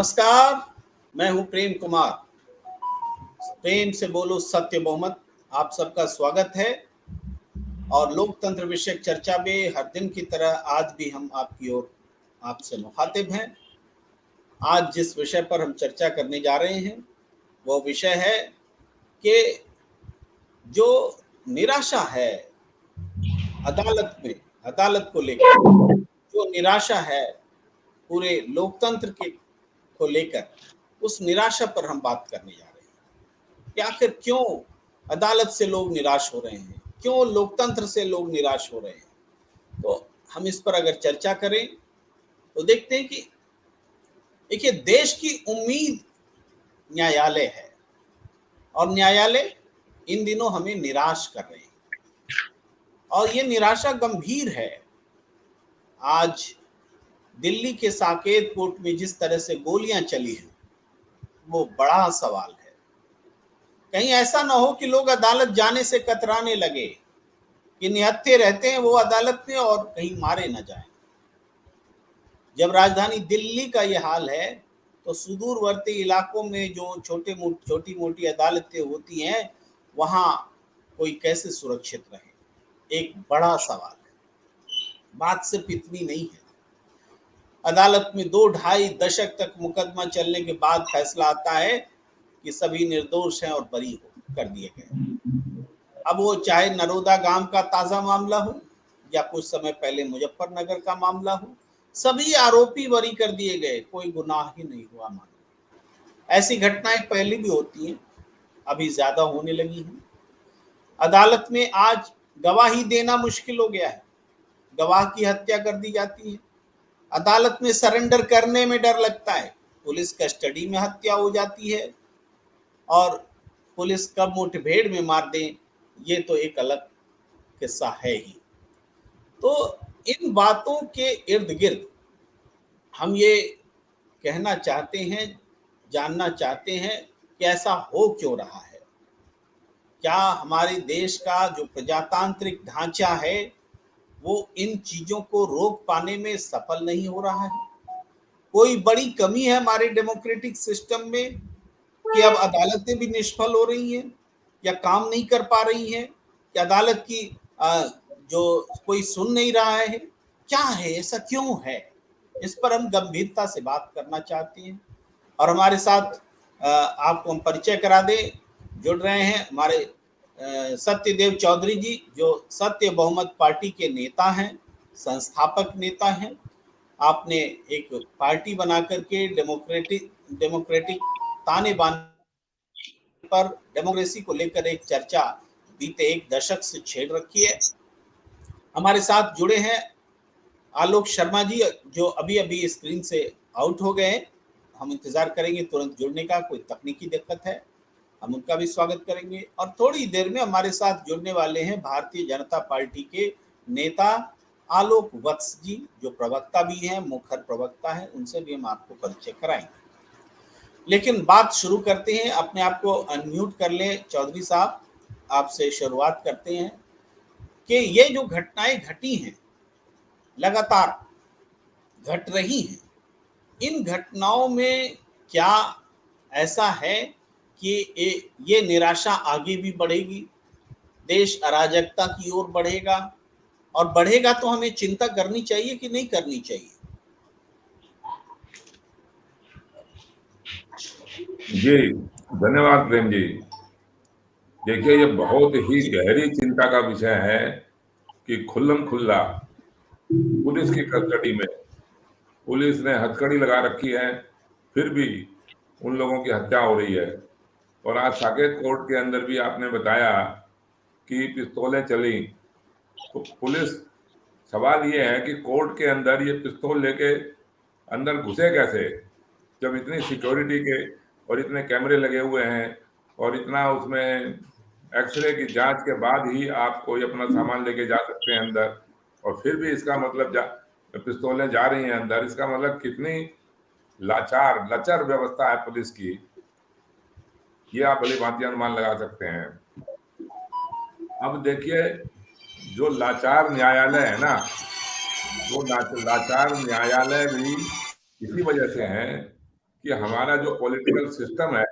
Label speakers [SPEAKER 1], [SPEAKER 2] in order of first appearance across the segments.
[SPEAKER 1] नमस्कार, मैं हूं प्रेम कुमार। प्रेम से बोलो सत्य बहुमत। आप सबका स्वागत है और लोकतंत्र विषयक चर्चा में हर दिन की तरह आज भी हम आपकी ओर आपसे मुखातिब हैं। आज जिस विषय पर हम चर्चा करने जा रहे हैं वो विषय है कि जो निराशा है अदालत को लेकर, जो निराशा है पूरे लोकतंत्र के को लेकर, उस निराशा पर हम बात करने जा रहे हैं कि आखिर क्यों अदालत से लोग निराश हो रहे हैं, क्यों लोकतंत्र से लोग निराश हो रहे हैं। तो हम इस पर अगर चर्चा करें तो देखते हैं कि देखिए, देश की उम्मीद न्यायालय है और न्यायालय इन दिनों हमें निराश कर रहे हैं और ये निराशा गंभीर है। आज दिल्ली के साकेत कोर्ट में जिस तरह से गोलियां चली हैं वो बड़ा सवाल है। कहीं ऐसा ना हो कि लोग अदालत जाने से कतराने लगे कि निहत्थे रहते हैं वो अदालत में और कहीं मारे ना जाएं। जब राजधानी दिल्ली का ये हाल है तो सुदूरवर्ती इलाकों में जो छोटी मोटी अदालतें होती हैं वहां कोई कैसे सुरक्षित रहे, एक बड़ा सवाल है। बात सिर्फ इतनी नहीं है। अदालत में 2-2.5 दशक तक मुकदमा चलने के बाद फैसला आता है कि सभी निर्दोष हैं और बरी कर दिए गए। अब वो चाहे नरोदा गांव का ताजा मामला हो या कुछ समय पहले मुजफ्फरनगर का मामला हो, सभी आरोपी बरी कर दिए गए, कोई गुनाह ही नहीं हुआ। मानो ऐसी घटनाएं पहले भी होती हैं, अभी ज्यादा होने लगी हैं। अदालत में आज गवाही देना मुश्किल हो गया है, गवाह की हत्या कर दी जाती है। अदालत में सरेंडर करने में डर लगता है, पुलिस कस्टडी में हत्या हो जाती है और पुलिस कब मुठभेड़ में मार दे ये तो एक अलग किस्सा है ही। तो इन बातों के इर्द गिर्द हम ये कहना चाहते हैं, जानना चाहते हैं कि ऐसा हो क्यों रहा है। क्या हमारे देश का जो प्रजातांत्रिक ढांचा है वो इन चीजों को रोक पाने में सफल नहीं हो रहा है? कोई बड़ी कमी है हमारे डेमोक्रेटिक सिस्टम में कि अब अदालतें भी निष्फल हो रही हैं या काम नहीं कर पा रही हैं, कि अदालत की जो कोई सुन नहीं रहा है? क्या है, ऐसा क्यों है? इस पर हम गंभीरता से बात करना चाहते हैं और हमारे साथ आपको हम परिचय करा दें। जुड़ रहे हैं हमारे सत्यदेव चौधरी जी, जो सत्य बहुमत पार्टी के नेता हैं, संस्थापक नेता हैं। आपने एक पार्टी बना करके डेमोक्रेटिक ताने बाने पर डेमोक्रेसी को लेकर एक चर्चा बीते 1 दशक से छेड़ रखी है। हमारे साथ जुड़े हैं आलोक शर्मा जी, जो अभी अभी स्क्रीन से आउट हो गए। हम इंतजार करेंगे तुरंत जुड़ने का, कोई तकनीकी दिक्कत है, हम उनका भी स्वागत करेंगे। और थोड़ी देर में हमारे साथ जुड़ने वाले हैं भारतीय जनता पार्टी के नेता आलोक वत्स जी, जो प्रवक्ता भी हैं, मुखर प्रवक्ता हैं, उनसे भी हम आपको परिचय कराएंगे। लेकिन बात शुरू करते हैं, अपने आप को अनम्यूट कर लें चौधरी साहब, आपसे शुरुआत करते हैं कि ये जो घटनाएं घटी हैं, लगातार घट रही हैं, इन घटनाओं में क्या ऐसा है कि ये निराशा आगे भी बढ़ेगी, देश अराजकता की ओर बढ़ेगा, और बढ़ेगा तो हमें चिंता करनी चाहिए कि नहीं करनी चाहिए?
[SPEAKER 2] जी, धन्यवाद प्रेम जी। देखिए, ये बहुत ही गहरी चिंता का विषय है कि खुल्लम खुल्ला पुलिस की कस्टडी में पुलिस ने हथकड़ी लगा रखी है, फिर भी उन लोगों की हत्या हो रही है। और आज साकेत कोर्ट के अंदर भी आपने बताया कि पिस्तौलें चली, तो पुलिस, सवाल ये है कि कोर्ट के अंदर ये पिस्तौल लेके अंदर घुसे कैसे, जब इतनी सिक्योरिटी के और इतने कैमरे लगे हुए हैं और इतना उसमें एक्सरे की जांच के बाद ही आप कोई अपना सामान लेके जा सकते हैं अंदर, और फिर भी इसका मतलब पिस्तौलें जा रही हैं अंदर। इसका मतलब कितनी लचर व्यवस्था है पुलिस की, ये आप भली भांति अनुमान लगा सकते हैं। अब देखिए, जो लाचार न्यायालय है ना, वो लाचार न्यायालय भी इसी वजह से है कि हमारा जो पॉलिटिकल सिस्टम है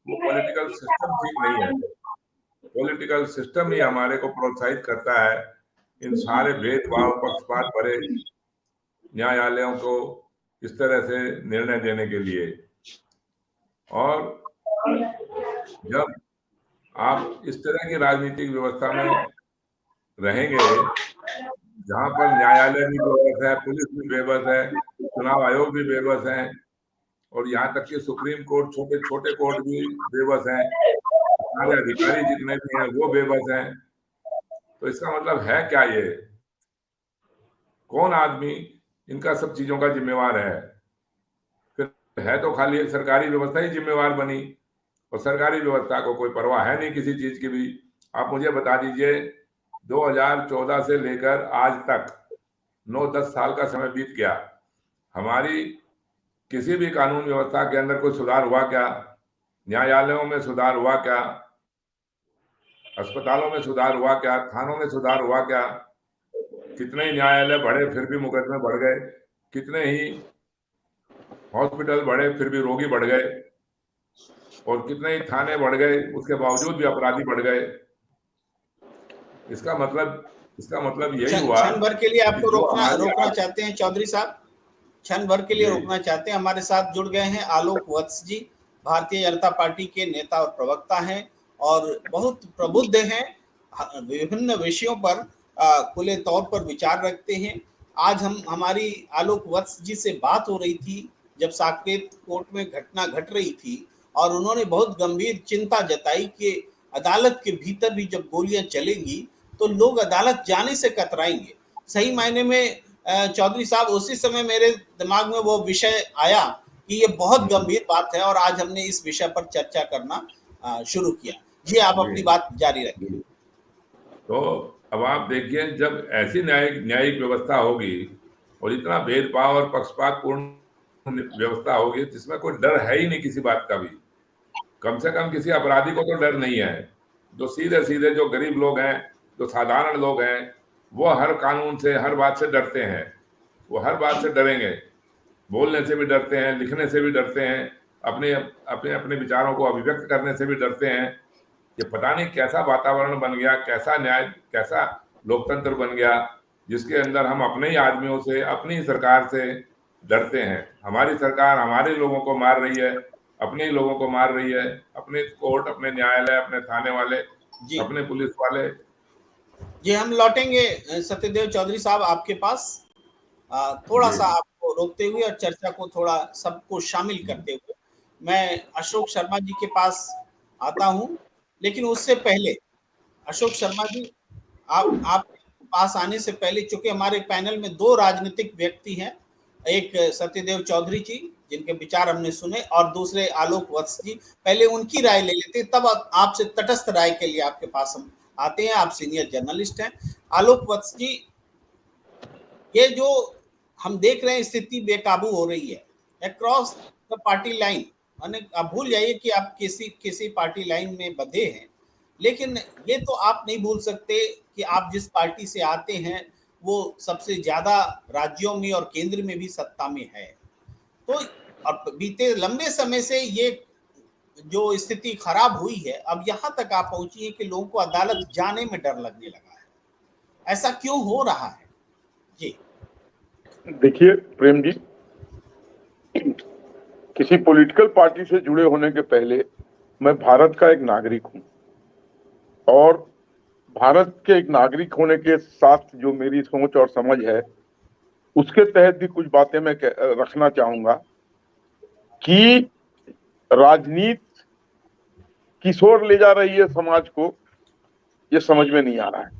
[SPEAKER 2] वो पॉलिटिकल सिस्टम ठीक नहीं है। पॉलिटिकल सिस्टम ही हमारे को प्रोत्साहित करता है इन सारे भेदभाव, पक्षपात भरे न्यायालयों को इस तरह से निर्णय देने के लिए। और जब आप इस तरह की राजनीतिक व्यवस्था में रहेंगे जहां पर न्यायालय भी बेबस है, पुलिस भी बेबस है, चुनाव आयोग भी बेबस है, और यहाँ तक कि सुप्रीम कोर्ट, छोटे छोटे कोर्ट भी बेबस हैं, सारे अधिकारी जितने भी हैं वो बेबस हैं, तो इसका मतलब है क्या? ये कौन आदमी इनका सब चीजों का जिम्मेवार है? फिर है तो खाली एक सरकारी व्यवस्था ही जिम्मेवार बनी, और सरकारी व्यवस्था को कोई परवाह है नहीं किसी चीज की भी। आप मुझे बता दीजिए 2014 से लेकर आज तक 9-10 साल का समय बीत गया, हमारी किसी भी कानून व्यवस्था के अंदर कोई सुधार हुआ क्या? न्यायालयों में सुधार हुआ क्या? अस्पतालों में सुधार हुआ क्या? थानों में सुधार हुआ क्या? कितने ही न्यायालय बढ़े फिर भी मुकदमे बढ़ गए, कितने ही हॉस्पिटल बढ़े फिर भी रोगी बढ़ गए, और कितने ही थाने बढ़ गए उसके बावजूद भी अपराधी बढ़ गए। इसका मतलब यही हुआ
[SPEAKER 1] क्षण भर के लिए आपको
[SPEAKER 2] कि जो
[SPEAKER 1] रोकना चाहते हैं चौधरी साहब, क्षण भर के लिए रोकना चाहते हैं। हमारे साथ जुड़ गए हैं आलोक वत्स जी, भारतीय जनता पार्टी के नेता और प्रवक्ता हैं और बहुत प्रबुद्ध हैं, विभिन्न विषयों पर खुले तौर पर विचार रखते हैं। आज हमारी आलोक वत्स जी से बात हो रही थी जब साकेत कोर्ट में घटना घट रही थी, और उन्होंने बहुत गंभीर चिंता जताई कि अदालत के भीतर भी जब गोलियां चलेंगी तो लोग अदालत जाने से कतराएंगे। सही मायने में चौधरी साहब, उसी समय मेरे दिमाग में वो विषय आया कि ये बहुत गंभीर बात है, और आज हमने इस विषय पर चर्चा करना शुरू किया। जी, आप अपनी बात जारी रखें।
[SPEAKER 2] तो अब आप देखिए, जब ऐसी न्यायिक व्यवस्था होगी और इतना भेदभाव और पक्षपातपूर्ण व्यवस्था होगी जिसमें कोई डर है ही नहीं किसी बात का भी, कम से कम किसी अपराधी को तो डर नहीं है। जो सीधे सीधे जो गरीब लोग हैं, जो साधारण लोग हैं, वो हर कानून से, हर बात से डरते हैं। वो हर बात से डरेंगे, बोलने से भी डरते हैं, लिखने से भी डरते हैं, अपने अपने अपने विचारों को अभिव्यक्त करने से भी डरते हैं। ये पता नहीं कैसा वातावरण बन गया, कैसा न्याय, कैसा लोकतंत्र बन गया, जिसके अंदर हम अपने ही आदमियों से, अपनी ही सरकार से डरते हैं। हमारी सरकार हमारे लोगों को मार रही है, अपने ही लोगों को मार रही है, अपने कोर्ट, अपने न्यायालय, अपने थाने वाले, अपने पुलिस वाले।
[SPEAKER 1] जी, हम लौटेंगे सत्यदेव चौधरी साहब आपके पास, थोड़ा सा आपको रोकते हुए और चर्चा को थोड़ा सबको शामिल करते हुए मैं अशोक शर्मा जी के पास आता हूं। लेकिन उससे पहले अशोक शर्मा जी, आप पास आने से पहले, चूंकि हमारे पैनल में दो राजनीतिक व्यक्ति हैं, एक सत्यदेव चौधरी जी जिनके विचार हमने सुने, और दूसरे आलोक वत्स जी, पहले उनकी राय ले लेते, तब आपसे तटस्थ राय के लिए आपके पास हम आते हैं। आप सीनियर जर्नलिस्ट हैं। आलोक वत्स जी, ये जो हम देख रहे हैं स्थिति बेकाबू हो रही है अक्रॉस द पार्टी लाइन, आप भूल जाइए कि आप किसी पार्टी लाइन में बंधे हैं, लेकिन ये तो आप नहीं भूल सकते कि आप जिस पार्टी से आते हैं वो सबसे ज्यादा राज्यों में और केंद्र में भी सत्ता में है। तो अब बीते लंबे समय से ये जो स्थिति खराब हुई है, अब यहाँ तक आप पहुंची है कि लोगों को अदालत जाने में डर लगने लगा है। ऐसा क्यों हो रहा है? जी
[SPEAKER 3] देखिए प्रेम जी, किसी पॉलिटिकल पार्टी से जुड़े होने के पहले मैं भारत का एक नागरिक हूं, और भारत के एक नागरिक होने के साथ जो मेरी सोच और समझ है उसके तहत भी कुछ बातें मैं रखना चाहूंगा कि राजनीति किस ओर ले जा रही है समाज को, ये समझ में नहीं आ रहा है।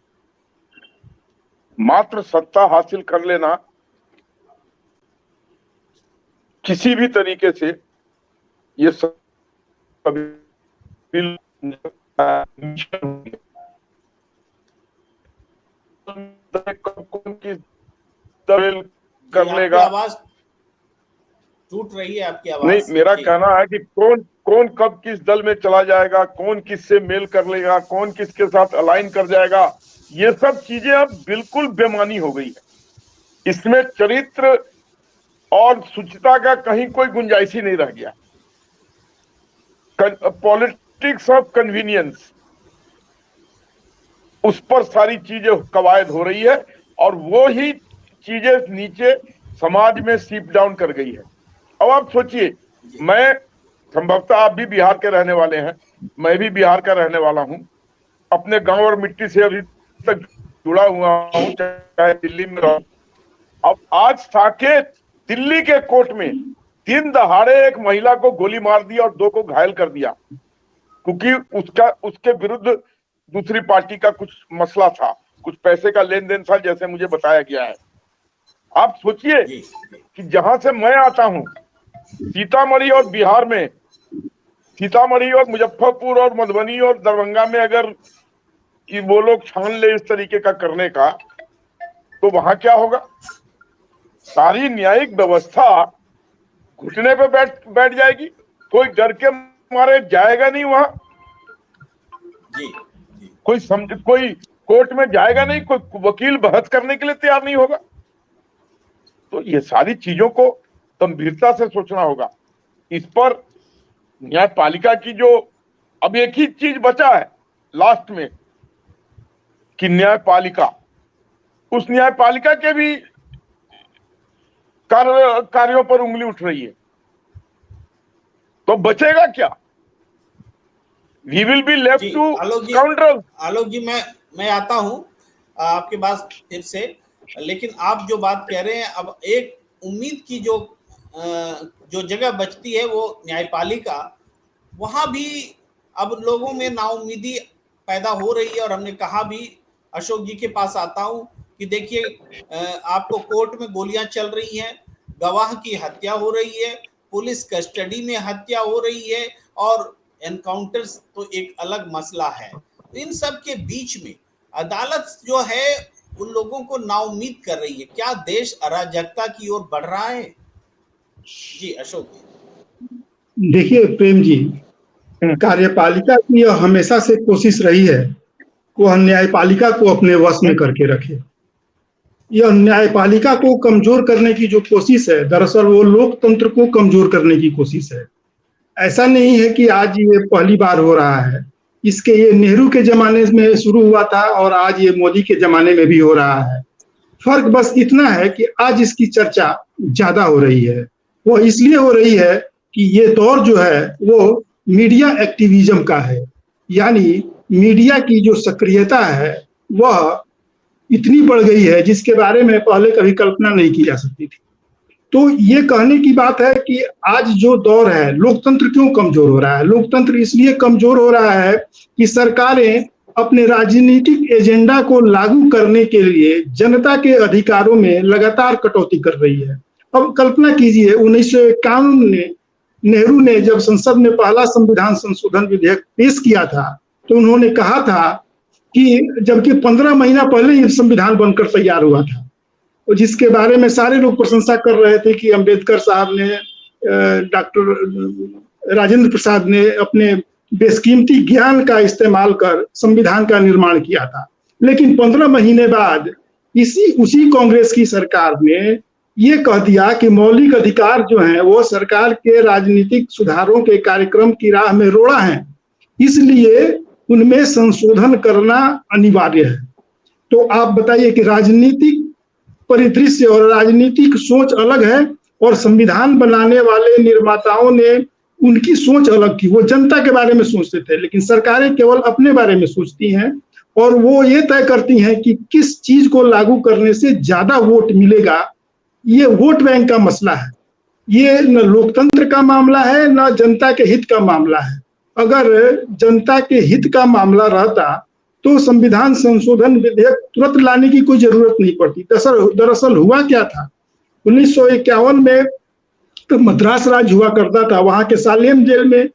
[SPEAKER 3] मात्र सत्ता हासिल कर लेना किसी भी तरीके से ये सब कर लेगा।
[SPEAKER 1] आवाज टूट रही है, आपकी आवाज
[SPEAKER 3] नहीं, मेरा कहना है कि कौन कब किस दल में चला जाएगा, कौन किससे मेल कर लेगा, कौन किसके साथ अलाइन कर जाएगा, ये सब चीजें अब बिल्कुल बेमानी हो गई है। इसमें चरित्र और शुचिता का कहीं कोई गुंजाइश ही नहीं रह गया। पॉलिटिक्स ऑफ कन्वीनियंस, उस पर सारी चीजें कवायद हो रही है और वो ही चीजें नीचे समाज में सीप डाउन कर गई है। अब आप सोचिए, मैं संभवतः, आप भी बिहार के रहने वाले हैं, मैं भी बिहार का रहने वाला हूं, अपने गांव और मिट्टी से अभी तक जुड़ा हुआ हूं, चाहे दिल्ली में रहूं। अब आज साकेत दिल्ली के कोर्ट में दिन दहाड़े एक महिला को गोली मार दी और 2 को घायल कर दिया, क्योंकि उसके विरुद्ध दूसरी पार्टी का कुछ मसला था, कुछ पैसे का लेन देन था, जैसे मुझे बताया गया है। आप सोचिए कि जहां से मैं आता हूं, सीतामढ़ी और बिहार में, सीतामढ़ी और मुजफ्फरपुर और मधुबनी और दरभंगा में अगर कि वो लोग छान ले इस तरीके का करने का, तो वहां क्या होगा? सारी न्यायिक व्यवस्था घुटने पे बैठ जाएगी, कोई डर के मारे जाएगा नहीं वहां, कोई कोर्ट में जाएगा नहीं, कोई वकील बहस करने के लिए तैयार नहीं होगा। तो ये सारी चीजों को गंभीरता से सोचना होगा। इस पर न्यायपालिका की जो, अब एक ही चीज बचा है लास्ट में कि न्यायपालिका, उस न्यायपालिका के भी कार्यों पर उंगली उठ रही है, तो बचेगा क्या? We will be left to counter.
[SPEAKER 1] Alok ji, मैं आता हूं आपके पास फिर से, लेकिन आप जो बात कह रहे हैं, अब एक उम्मीद की जो जगह बचती है वो न्यायपालिका, वहां भी अब लोगों में नाउम्मीदी पैदा हो रही है। और हमने कहा भी, अशोक जी के पास आता हूं कि देखिए, आपको कोर्ट में गोलियां चल रही हैं, गवाह की हत्या हो रही है, पुलिस कस्टडी में हत्या हो रही है, और एनकाउंटर्स तो एक अलग मसला है। तो इन सब के बीच में अदालत जो है उन लोगों को नाउम्मीद कर रही है। क्या देश अराजकता की ओर बढ़ रहा है? जी अशोक जी।
[SPEAKER 4] देखिए प्रेम जी, कार्यपालिका की यह हमेशा से कोशिश रही है वह न्यायपालिका को अपने वश में करके रखे। यह न्यायपालिका को कमजोर करने की जो कोशिश है, दरअसल वो लोकतंत्र को कमजोर करने की कोशिश है। ऐसा नहीं है कि आज ये पहली बार हो रहा है, इसके ये नेहरू के जमाने में शुरू हुआ था और आज ये मोदी के जमाने में भी हो रहा है। फर्क बस इतना है कि आज इसकी चर्चा ज्यादा हो रही है। वो इसलिए हो रही है कि ये दौर जो है वो मीडिया एक्टिविज्म का है, यानी मीडिया की जो सक्रियता है वह इतनी बढ़ गई है जिसके बारे में पहले कभी कल्पना नहीं की जा सकती थी। तो ये कहने की बात है कि आज जो दौर है, लोकतंत्र क्यों कमजोर हो रहा है? लोकतंत्र इसलिए कमजोर हो रहा है कि सरकारें अपने राजनीतिक एजेंडा को लागू करने के लिए जनता के अधिकारों में लगातार कटौती कर रही है। अब कल्पना कीजिए, 1951 में नेहरू ने जब संसद में पहला संविधान संशोधन विधेयक पेश किया था, तो उन्होंने कहा था कि, जबकि 15 महीना पहले ये संविधान बनकर तैयार हुआ था, जिसके बारे में सारे लोग प्रशंसा कर रहे थे कि अंबेडकर साहब ने, डॉक्टर राजेंद्र प्रसाद ने अपने बेशकीमती ज्ञान का इस्तेमाल कर संविधान का निर्माण किया था। लेकिन 15 महीने बाद उसी कांग्रेस की सरकार ने ये कह दिया कि मौलिक अधिकार जो हैं वो सरकार के राजनीतिक सुधारों के कार्यक्रम की राह में रोड़ा है, इसलिए उनमें संशोधन करना अनिवार्य है। तो आप बताइए कि राजनीतिक परिदृश्य और राजनीतिक सोच अलग है, और संविधान बनाने वाले निर्माताओं ने उनकी सोच अलग थी। वो जनता के बारे में सोचते थे, लेकिन सरकारें केवल अपने बारे में सोचती हैं और वो ये तय करती हैं कि किस चीज को लागू करने से ज्यादा वोट मिलेगा। ये वोट बैंक का मसला है, ये न लोकतंत्र का मामला है न जनता के हित का मामला है। अगर जनता के हित का मामला रहता तो संविधान संशोधन विधेयक तुरंत लाने की कोई जरूरत नहीं पड़ती। दरअसल हुआ क्या था, 1951 में तो मद्रास राज हुआ करता था। वहां के सालेम जेल में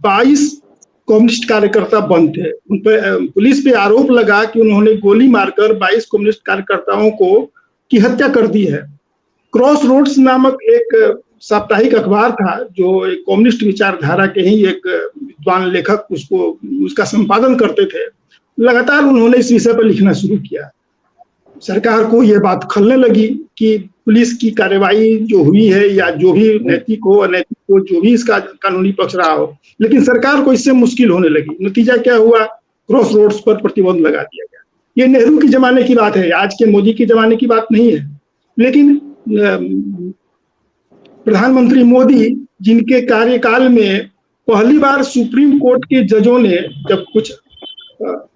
[SPEAKER 4] 22 कम्युनिस्ट कार्यकर्ता बंद थे। उन पर पुलिस पे आरोप लगा कि उन्होंने गोली मारकर 22 कम्युनिस्ट कार्यकर्ताओं की हत्या कर दी है। क्रॉस रोड्स नामक एक साप्ताहिक अखबार था जो एक कम्युनिस्ट विचारधारा के ही एक विद्वान लेखक उसका संपादन करते थे। लगातार उन्होंने इस विषय पर लिखना शुरू किया। सरकार को ये बात खलने लगी कि पुलिस की कार्रवाई जो हुई है या जो भी नैतिक हो अनैतिक हो, जो भी इसका कानूनी पक्ष रहा हो, लेकिन सरकार को इससे मुश्किल होने लगी। नतीजा क्या हुआ? क्रॉस रोड्स पर प्रतिबंध लगा दिया गया। ये नेहरू के जमाने की बात है, आज के मोदी के जमाने की बात नहीं है। लेकिन प्रधानमंत्री मोदी, जिनके कार्यकाल में पहली बार सुप्रीम कोर्ट के जजों ने जब कुछ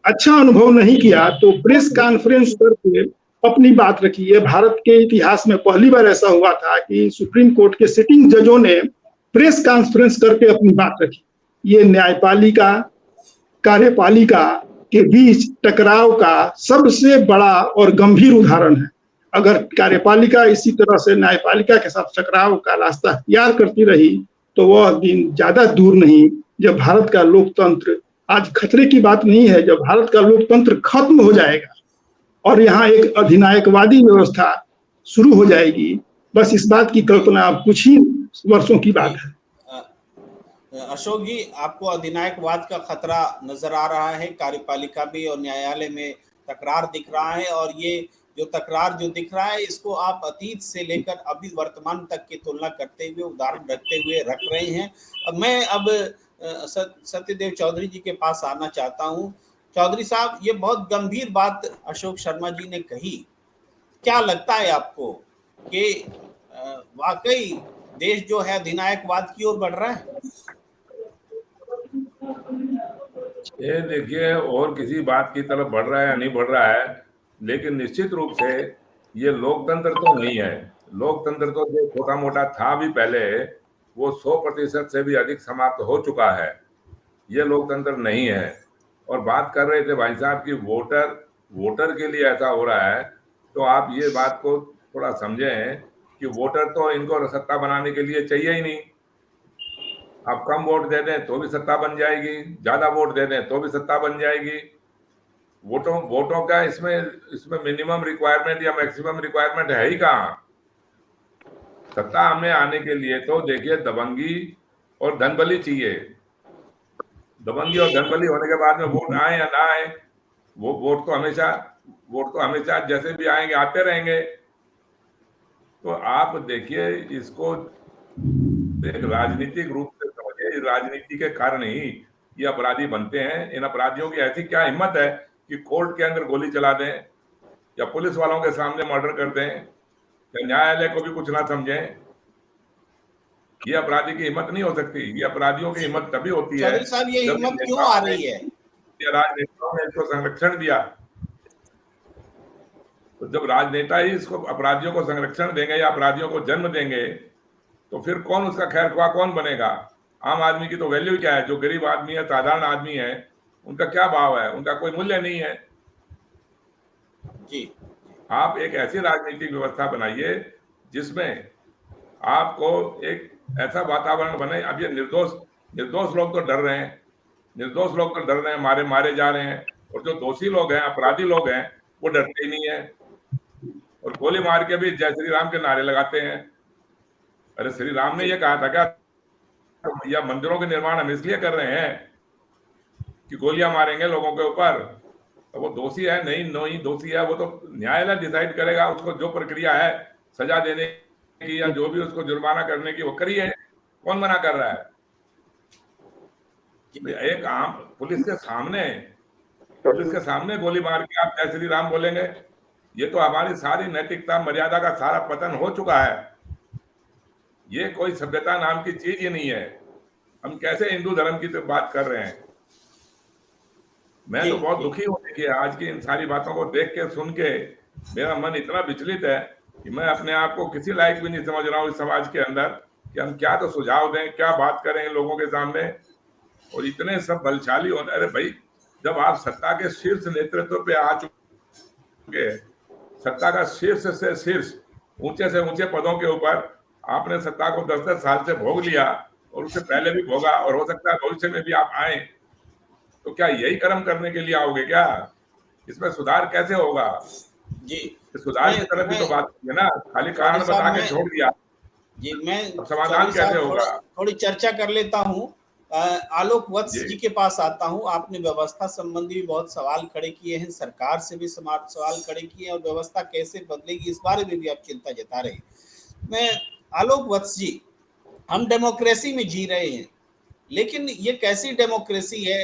[SPEAKER 4] अच्छा अनुभव नहीं किया तो प्रेस कॉन्फ्रेंस करके अपनी बात रखी है। भारत के इतिहास में पहली बार ऐसा हुआ था कि सुप्रीम कोर्ट के सिटिंग जजों ने प्रेस कॉन्फ्रेंस करके अपनी बात रखी। ये न्यायपालिका कार्यपालिका के बीच टकराव का सबसे बड़ा और गंभीर उदाहरण है। अगर कार्यपालिका इसी तरह से न्यायपालिका के साथ टकराव का रास्ता अख्तियार करती रही तो वह दिन ज्यादा दूर नहीं जब भारत का लोकतंत्र, आज खतरे की बात नहीं है, जब भारत का लोकतंत्र खत्म हो जाएगा और यहाँ एक अधिनायकवादी व्यवस्था शुरू हो जाएगी। बस इस बात की कल्पना कुछ ही वर्षों की बात है।
[SPEAKER 1] अशोक जी, आपको अधिनायकवाद का खतरा नजर आ रहा है, कार्यपालिका भी और न्यायालय में तकरार दिख रहा है, और ये जो तकरार जो दिख रहा है इसको आप अतीत से लेकर अभी वर्तमान तक की तुलना करते हुए, उदाहरण रखते हुए रख रहे हैं। मैं अब सत्यदेव चौधरी जी के पास आना चाहता हूं। चौधरी साहब, ये बहुत गंभीर बात अशोक शर्मा जी ने कही। क्या लगता है आपको कि वाकई देश जो है अधिनायकवाद की ओर बढ़ रहा है?
[SPEAKER 2] ये देखिए, और किसी बात की तरफ बढ़ रहा है या नहीं बढ़ रहा है, लेकिन निश्चित रूप से ये लोकतंत्र तो नहीं है। लोकतंत्र तो जो छोटा मोटा था भी पहले, वो 100% से भी अधिक समाप्त हो चुका है। ये लोकतंत्र नहीं है। और बात कर रहे थे भाई साहब कि वोटर के लिए ऐसा हो रहा है, तो आप ये बात को थोड़ा समझें कि वोटर तो इनको सत्ता बनाने के लिए चाहिए ही नहीं। आप कम वोट दे दें तो भी सत्ता बन जाएगी, ज्यादा वोट दे दें तो भी सत्ता बन जाएगी। वोटों का इसमें मिनिमम रिक्वायरमेंट या मैक्सिमम रिक्वायरमेंट है ही कहाँ। सत्ता में आने के लिए तो देखिए दबंगी और धनबली चाहिए। दबंगी और धनबली होने के बाद में वोट आए या ना आए, वो वोट तो हमेशा जैसे भी आएंगे आते रहेंगे। तो आप देखिए, इसको एक राजनीतिक रूप से समझिए। राजनीति के कारण ही ये अपराधी बनते हैं। इन अपराधियों की ऐसी क्या हिम्मत है कि कोर्ट के अंदर गोली चला दें या पुलिस वालों के सामने मर्डर कर दें या न्यायालय को भी कुछ ना समझें। ये अपराधी की हिम्मत नहीं हो सकती। ये अपराधियों की हिम्मत तभी होती है
[SPEAKER 1] चौधरी साहब, ये हिम्मत क्यों आ रही है?
[SPEAKER 2] राजनेताओं ने इसको संरक्षण दिया। तो जब राजनेता ही इसको अपराधियों को संरक्षण देंगे या अपराधियों को जन्म देंगे तो फिर कौन उसका खैरख्वाह कौन बनेगा? आम आदमी की तो वैल्यू क्या है? जो गरीब आदमी है, साधारण आदमी है, उनका क्या भाव है? उनका कोई मूल्य नहीं है।
[SPEAKER 1] जी,
[SPEAKER 2] आप एक ऐसी राजनीतिक व्यवस्था बनाइए जिसमें आपको एक ऐसा वातावरण बने। अब ये निर्दोष लोग तो डर रहे हैं, मारे जा रहे हैं, और जो दोषी लोग हैं, अपराधी लोग हैं, वो डरते ही नहीं है और गोली मार के भी जय श्री राम के नारे लगाते हैं। अरे श्री राम ने ये कहा था क्या या मंदिरों के निर्माण हम इसलिए कर रहे हैं कि गोलियां मारेंगे लोगों के ऊपर? तो वो दोषी है नहीं दोषी है, वो तो न्यायालय डिसाइड करेगा। उसको जो प्रक्रिया है सजा देने की या जो भी उसको जुर्माना करने की, वो करिए। कौन मना कर रहा है? एक आम पुलिस के सामने गोली मार के आप जय श्री राम बोलेंगे? ये तो हमारी सारी नैतिकता मर्यादा का सारा पतन हो चुका है। ये कोई सभ्यता नाम की चीज ही नहीं है। हम कैसे हिंदू धर्म की तो बात कर रहे हैं? मैं तो बहुत दुखी हूं। देखिए, आज की इन सारी बातों को देख के सुन के मेरा मन इतना विचलित है कि मैं अपने आप को किसी लायक भी नहीं समझ रहा हूँ इस समाज के अंदर कि हम क्या तो सुझाव दें, क्या बात करें लोगों के सामने। और इतने सब बलशाली होते। अरे भाई, जब आप सत्ता के शीर्ष नेतृत्व पे आ चुके, सत्ता का शीर्ष से शीर्ष, ऊंचे से ऊंचे पदों के ऊपर आपने सत्ता को 10-10 साल से भोग लिया और उससे पहले भी भोगा, और हो सकता है भविष्य में भी आप आए, तो क्या यही कर्म करने के लिए आओगे क्या? इसमें सुधार कैसे होगा?
[SPEAKER 1] जी,
[SPEAKER 2] सुधार की तरफ भी तो बात है ना, खाली कारण बता के छोड़ दिया।
[SPEAKER 1] जी, मैं
[SPEAKER 2] समाधान कैसे होगा?
[SPEAKER 1] थोड़ी चर्चा कर लेता हूँ। आलोक वत्स जी के पास आता हूं। आपने व्यवस्था संबंधी भी बहुत सवाल खड़े किए हैं, सरकार से भी सवाल खड़े किए हैं और व्यवस्था कैसे बदलेगी इस बारे में भी आप चिंता जता रहे हैं। मैं आलोक वत्स जी, हम डेमोक्रेसी में जी रहे हैं, लेकिन ये कैसी डेमोक्रेसी है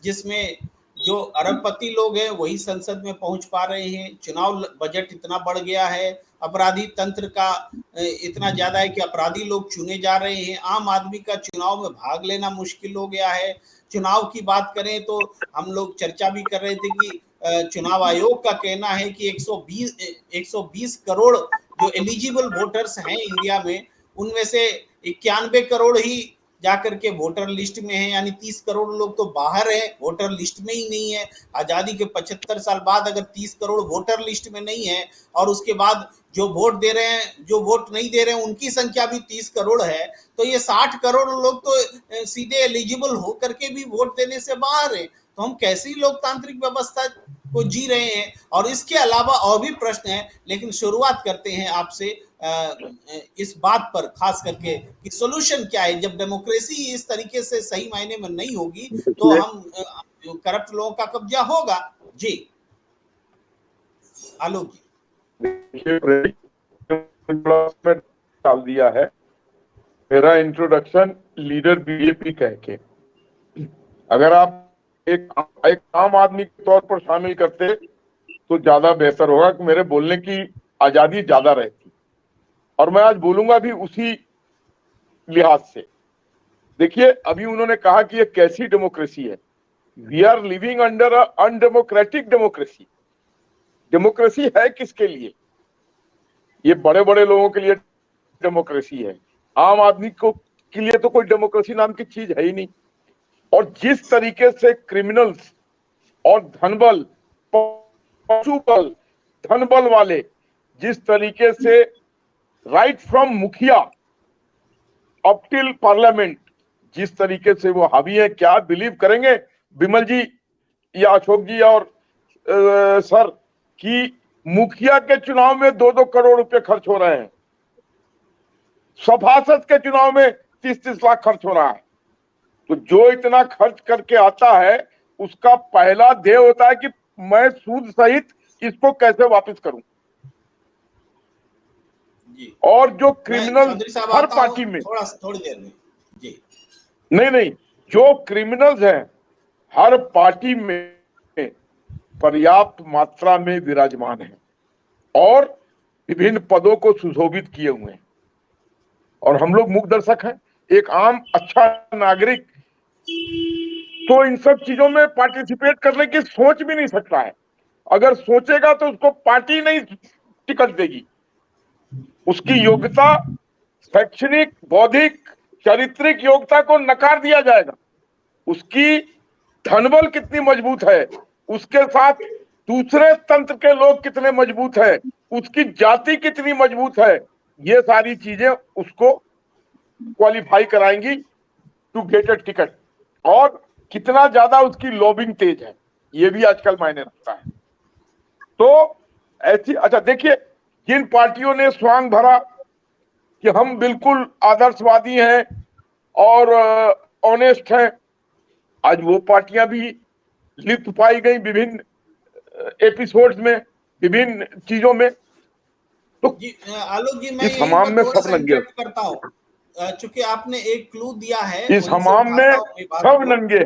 [SPEAKER 1] जिसमें जो अरबपति लोग हैं वही संसद में पहुंच पा रहे हैं, चुनाव बजट इतना बढ़ गया है, अपराधी तंत्र का इतना ज्यादा है कि अपराधी लोग चुने जा रहे हैं, आम आदमी का चुनाव में भाग लेना मुश्किल हो गया है। चुनाव की बात करें तो हम लोग चर्चा भी कर रहे थे कि चुनाव आयोग का कहना है कि 120 करोड़ जो एलिजिबल वोटर्स हैं इंडिया में, उनमें से 91 करोड़ ही जाकर के वोटर लिस्ट में है, यानी 30 करोड़ लोग तो बाहर है, वोटर लिस्ट में ही नहीं है। आजादी के 75 साल बाद अगर 30 करोड़ वोटर लिस्ट में नहीं है और उसके बाद जो वोट दे रहे हैं, जो वोट नहीं दे रहे हैं उनकी संख्या भी 30 करोड़ है, तो ये 60 करोड़ लोग तो सीधे एलिजिबल होकर के भी वोट देने से बाहर है। तो हम कैसी लोकतांत्रिक व्यवस्था को जी रहे हैं? और इसके अलावा और भी प्रश्न है, लेकिन शुरुआत करते हैं आपसे इस बात पर खास करके कि सोल्यूशन क्या है जब डेमोक्रेसी इस तरीके से सही मायने में नहीं होगी तो हम करप्ट लोगों का कब्जा होगा। जी आलोक जी।
[SPEAKER 3] डाल दिया है मेरा इंट्रोडक्शन लीडर बीजेपी कह के। अगर आप एक आम आदमी के तौर पर शामिल करते तो ज्यादा बेहतर होगा कि मेरे बोलने की आजादी ज्यादा रहती, और मैं आज बोलूंगा भी उसी लिहाज से। देखिए, अभी उन्होंने कहा कि ये कैसी डेमोक्रेसी है। We are living under a undemocratic democracy. Democracy है किसके लिए? ये बड़े बड़े लोगों के लिए डेमोक्रेसी है, आम आदमी को के लिए तो कोई डेमोक्रेसी नाम की चीज है ही नहीं। और जिस तरीके से क्रिमिनल्स और धनबल, पशुबल, धनबल वाले जिस तरीके से राइट फ्रॉम मुखिया अप टिल पार्लियामेंट जिस तरीके से वो हावी है, क्या बिलीव करेंगे विमल जी या अशोक जी और सर कि मुखिया के चुनाव में 2-2 करोड़ रुपए खर्च हो रहे हैं, सभासद के चुनाव में 30-30 लाख खर्च हो रहा है। तो जो इतना खर्च करके आता है उसका पहला ध्येय होता है कि मैं सूद सहित इसको कैसे वापस करूं।
[SPEAKER 1] जी।
[SPEAKER 3] और जो क्रिमिनल हर पार्टी में
[SPEAKER 1] थोड़ी देर में जी
[SPEAKER 3] नहीं जो क्रिमिनल्स हैं हर पार्टी में पर्याप्त मात्रा में विराजमान हैं और विभिन्न पदों को सुशोभित किए हुए हैं, और हम लोग मूक दर्शक हैं। एक आम अच्छा नागरिक तो इन सब चीजों में पार्टिसिपेट करने की सोच भी नहीं सकता है। अगर सोचेगा तो उसको पार्टी नहीं टिकट देगी। उसकी योग्यता, शैक्षणिक, बौद्धिक, चारित्रिक योग्यता को नकार दिया जाएगा। उसकी धनबल कितनी मजबूत है, उसके साथ दूसरे तंत्र के लोग कितने मजबूत है, उसकी जाति कितनी मजबूत है, ये सारी चीजें उसको क्वालिफाई कराएंगी टू गेट अ टिकट। और कितना ज्यादा उसकी लॉबिंग तेज है ये भी आजकल मायने रखता है। तो ऐसी अच्छा देखिए, जिन पार्टियों ने स्वांग भरा कि हम बिल्कुल आदर्शवादी हैं और ऑनेस्ट हैं, आज वो पार्टियां भी लिप्त पाई गई विभिन्न एपिसोड्स में, विभिन्न चीजों में। तो
[SPEAKER 1] आलोक जी, मैं
[SPEAKER 3] इस हमाम में सब नंगे
[SPEAKER 1] करता हूँ, चूंकि आपने एक क्लू दिया है,
[SPEAKER 3] इस हमाम में सब नंगे।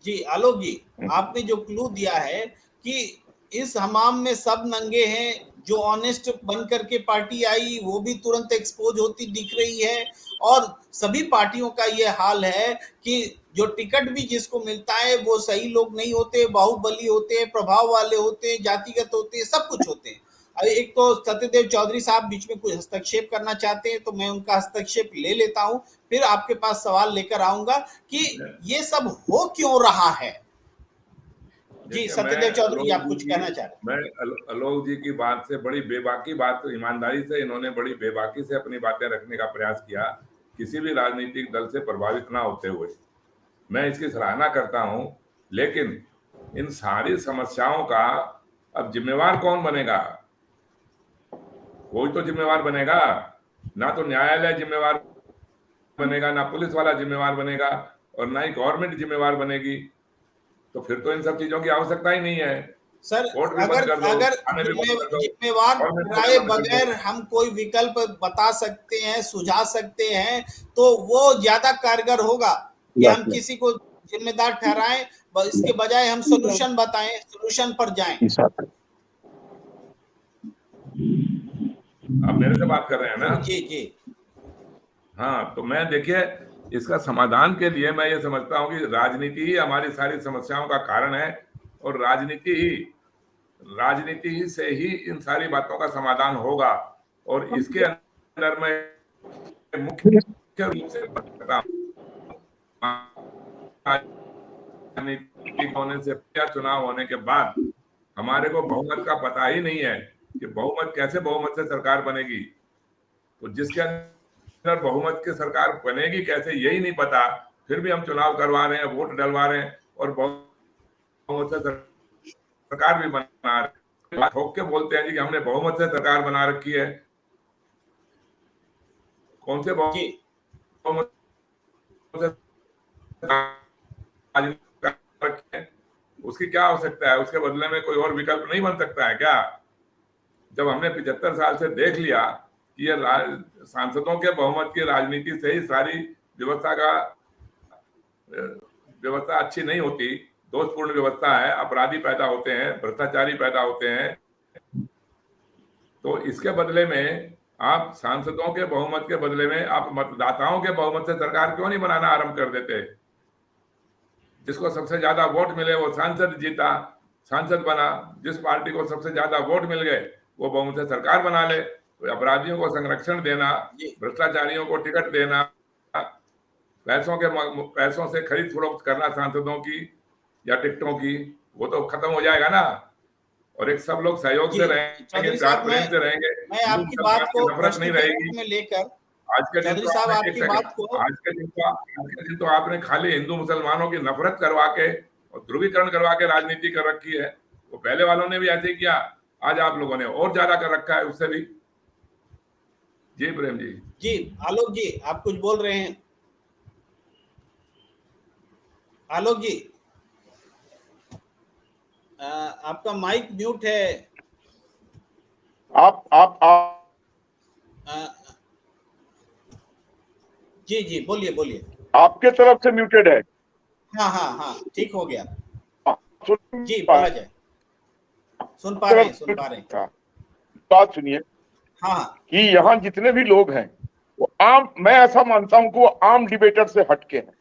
[SPEAKER 1] जी आलोक जी, आपने जो क्लू दिया है कि इस हमाम में सब नंगे हैं, जो ऑनेस्ट बन करके पार्टी आई वो भी तुरंत एक्सपोज होती दिख रही है, और सभी पार्टियों का ये हाल है कि जो टिकट भी जिसको मिलता है वो सही लोग नहीं होते, बाहुबली होते हैं, प्रभाव वाले होते हैं, जातिगत होते हैं, सब कुछ होते हैं। एक तो सत्यदेव चौधरी साहब बीच में कुछ हस्तक्षेप करना चाहते हैं तो मैं उनका हस्तक्षेप ले लेता हूं, फिर आपके पास सवाल लेकर आऊंगा कि ये सब हो क्यों रहा है। जी सत्यदेव चौधरी जी, आप कुछ कहना चाह रहे हैं?
[SPEAKER 2] मैं आलोक जी की बात से बड़ी बेबाकी बात, ईमानदारी से इन्होंने बड़ी बेबाकी से अपनी बातें रखने का प्रयास किया, किसी भी राजनीतिक दल से प्रभावित ना होते हुए। मैं इसकी सराहना करता हूं, लेकिन इन सारी समस्याओं का अब जिम्मेवार कौन बनेगा? कोई तो जिम्मेवार बनेगा ना, तो न्यायालय जिम्मेवार बनेगा, ना पुलिस वाला जिम्मेवार बनेगा और ना ही गवर्नमेंट जिम्मेवार बनेगी। तो फिर तो इन सब चीजों की आवश्यकता ही नहीं है।
[SPEAKER 1] सर,
[SPEAKER 2] कोर्ट भी बंद
[SPEAKER 1] अगर
[SPEAKER 2] कर दो,
[SPEAKER 1] अगर
[SPEAKER 2] थाने भी बंद कर दो,
[SPEAKER 1] जिम्मेवार
[SPEAKER 2] गवर्नमेंट को भी
[SPEAKER 1] ठहराए
[SPEAKER 2] बंद कर
[SPEAKER 1] बगैर
[SPEAKER 2] दो।
[SPEAKER 1] हम कोई विकल्प बता सकते हैं, सुझा सकते हैं, तो वो ज्यादा कारगर होगा कि हम किसी को जिम्मेदार ठहराएं। इसके बजाय हम सोल्यूशन बताएं, सोल्यूशन पर जाएं।
[SPEAKER 2] आप मेरे से बात कर रहे हैं ना?
[SPEAKER 1] जी जी।
[SPEAKER 2] हाँ, तो मैं देखिए इसका समाधान के लिए मैं ये समझता हूँ कि राजनीति ही हमारी सारी समस्याओं का कारण है और राजनीति ही से ही इन सारी बातों का समाधान होगा। और इसके अंदर में मुख्य रूप से राजनीतिक होने से क्या चुनाव होने के बाद हमारे को बहुमत का पता ही नहीं है कि बहुमत से सरकार बनेगी। तो जिसके अंदर बहुमत की सरकार बनेगी कैसे यही नहीं पता, फिर भी हम चुनाव करवा रहे हैं, वोट डलवा रहे हैं और बहुमत से सरकार भी बना रहे हैं। ठोक के बोलते हैं जी कि हमने बहुमत से सरकार बना रखी है। कौन से बहुमत से उसकी क्या आवश्यकता है? उसके बदले में कोई और विकल्प नहीं बन सकता है क्या? जब हमने 75 साल से देख लिया कि ये सांसदों के बहुमत की राजनीति से ही सारी व्यवस्था अच्छी नहीं होती, दोषपूर्ण व्यवस्था है, अपराधी पैदा होते हैं, भ्रष्टाचारी पैदा होते हैं, तो इसके बदले में आप सांसदों के बहुमत के बदले में आप मतदाताओं के बहुमत से सरकार क्यों नहीं बनाना आरंभ कर देते? जिसको सबसे ज्यादा वोट मिले वो सांसद बना, जिस पार्टी को सबसे ज्यादा वोट मिल गए वो बहुमत से सरकार बना ले। तो अपराधियों को संरक्षण देना, भ्रष्टाचारियों को टिकट देना, पैसों से खरीद फरोख्त करना सांसदों की या टिकटों की, वो तो खत्म हो जाएगा ना। और एक सब लोग सहयोग से रहेंगे, प्रेम से रहेंगे,
[SPEAKER 1] मैं आपकी बात को
[SPEAKER 2] नफरत नहीं रहेगी।
[SPEAKER 1] में लेकर
[SPEAKER 2] आज के दिन तो आपने खाली हिंदू मुसलमानों की नफरत करवा के और ध्रुवीकरण करवा के राजनीति कर रखी है। वो पहले वालों ने भी ऐसे किया, आज आप लोगों ने और ज्यादा कर रखा है उससे भी। जी प्रेम जी।
[SPEAKER 1] जी आलोक जी, आप कुछ बोल रहे हैं? आलोक जी, आपका माइक म्यूट है।
[SPEAKER 3] आप
[SPEAKER 1] जी जी, बोलिए बोलिए।
[SPEAKER 3] आपके तरफ से म्यूटेड है।
[SPEAKER 1] हाँ हाँ हाँ, ठीक हो गया। जी
[SPEAKER 3] पा
[SPEAKER 1] बोला जाए। सुन पा रहे हैं।
[SPEAKER 3] बात सुनिए।
[SPEAKER 1] हाँ
[SPEAKER 3] कि यहाँ जितने भी लोग हैं वो मैं ऐसा मानता हूं कि वो आम डिबेटर से हटके हैं।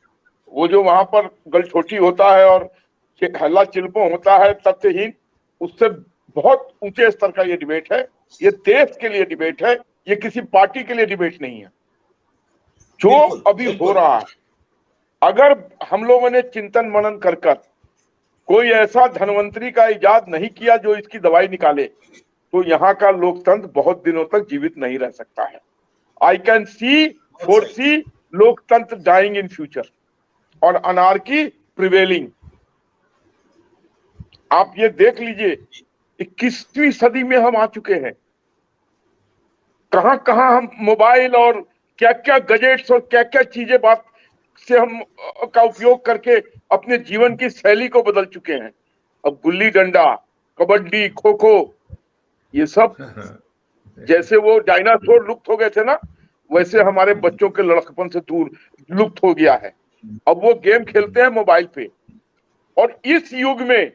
[SPEAKER 3] वो जो वहां पर गलछोटी होता है और हल्ला चिल्पो होता है तथ्यहीन, उससे बहुत ऊंचे स्तर का ये डिबेट है। ये देश के लिए डिबेट है, ये किसी पार्टी के लिए डिबेट नहीं है। जो अभी हो रहा है, अगर हम लोगों ने चिंतन मनन कर कोई ऐसा धनवंतरी का इजाद नहीं किया जो इसकी दवाई निकाले, तो यहाँ का लोकतंत्र बहुत दिनों तक जीवित नहीं रह सकता है। आई कैन फोरसी लोकतंत्र डाइंग इन फ्यूचर और अनार्की प्रिवेलिंग। आप ये देख लीजिए 21वीं सदी में हम आ चुके हैं। कहां कहां हम मोबाइल और क्या क्या गजेट्स और क्या क्या चीजें बात से हम का उपयोग करके अपने जीवन की शैली को बदल चुके हैं। अब गुल्ली डंडा, कबड्डी, खो खो, ये सब जैसे वो डायनासोर लुप्त हो गए थे ना, वैसे हमारे बच्चों के लड़कपन से दूर लुप्त हो गया है। अब वो गेम खेलते हैं मोबाइल पे। और इस युग में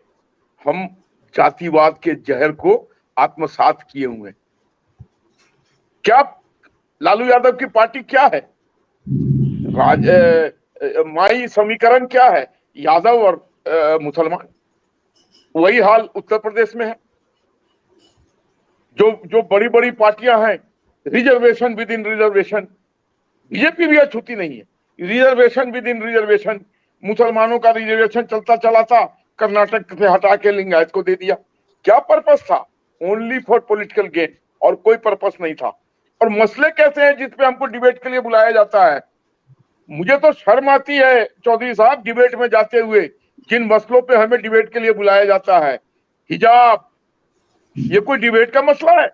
[SPEAKER 3] हम जातिवाद के जहर को आत्मसात किए हुए हैं। क्या लालू यादव की पार्टी क्या है? माई समीकरण क्या है? यादव और मुसलमान। वही हाल उत्तर प्रदेश में है। जो बड़ी बड़ी पार्टियां हैं, reservation with in reservation, BJP भी अछूती नहीं है। रिजर्वेशन विद इन रिजर्वेशन, मुसलमानों का रिजर्वेशन चलता चला था, कर्नाटक से हटा के लिंगायत को दे दिया। क्या पर्पस था? ओनली फॉर पॉलिटिकल गेन, और कोई पर्पस नहीं था। और मसले कैसे हैं जिसपे हमको डिबेट के लिए बुलाया जाता है? मुझे तो शर्म आती है चौधरी साहब, डिबेट में जाते हुए जिन मसलों पे हमें डिबेट के लिए बुलाया जाता है। हिजाब, ये कोई डिबेट का मसला है?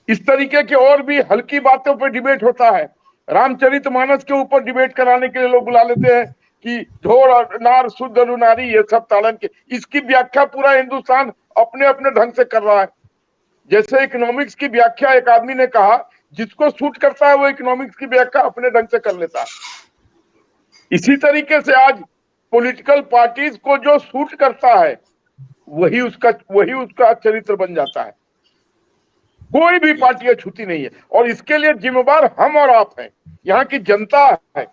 [SPEAKER 3] इस तरीके के और भी हल्की बातों पे डिबेट होता है। रामचरितमानस के ऊपर डिबेट कराने के लिए लोग बुला लेते हैं कि ढोर और नार शुद्ध नारी, ये सब तालन के। इसकी व्याख्या पूरा हिंदुस्तान अपने अपने ढंग से कर रहा है। जैसे इकोनॉमिक्स की व्याख्या एक आदमी ने कहा, जिसको सूट करता है वो इकोनॉमिक्स की व्याख्या अपने ढंग से कर लेता है। इसी तरीके से आज पॉलिटिकल पार्टीज को जो सूट करता है वही उसका चरित्र बन जाता है। कोई भी पार्टी अछूती नहीं है, और इसके लिए जिम्मेवार हम और आप हैं, यहाँ की जनता है।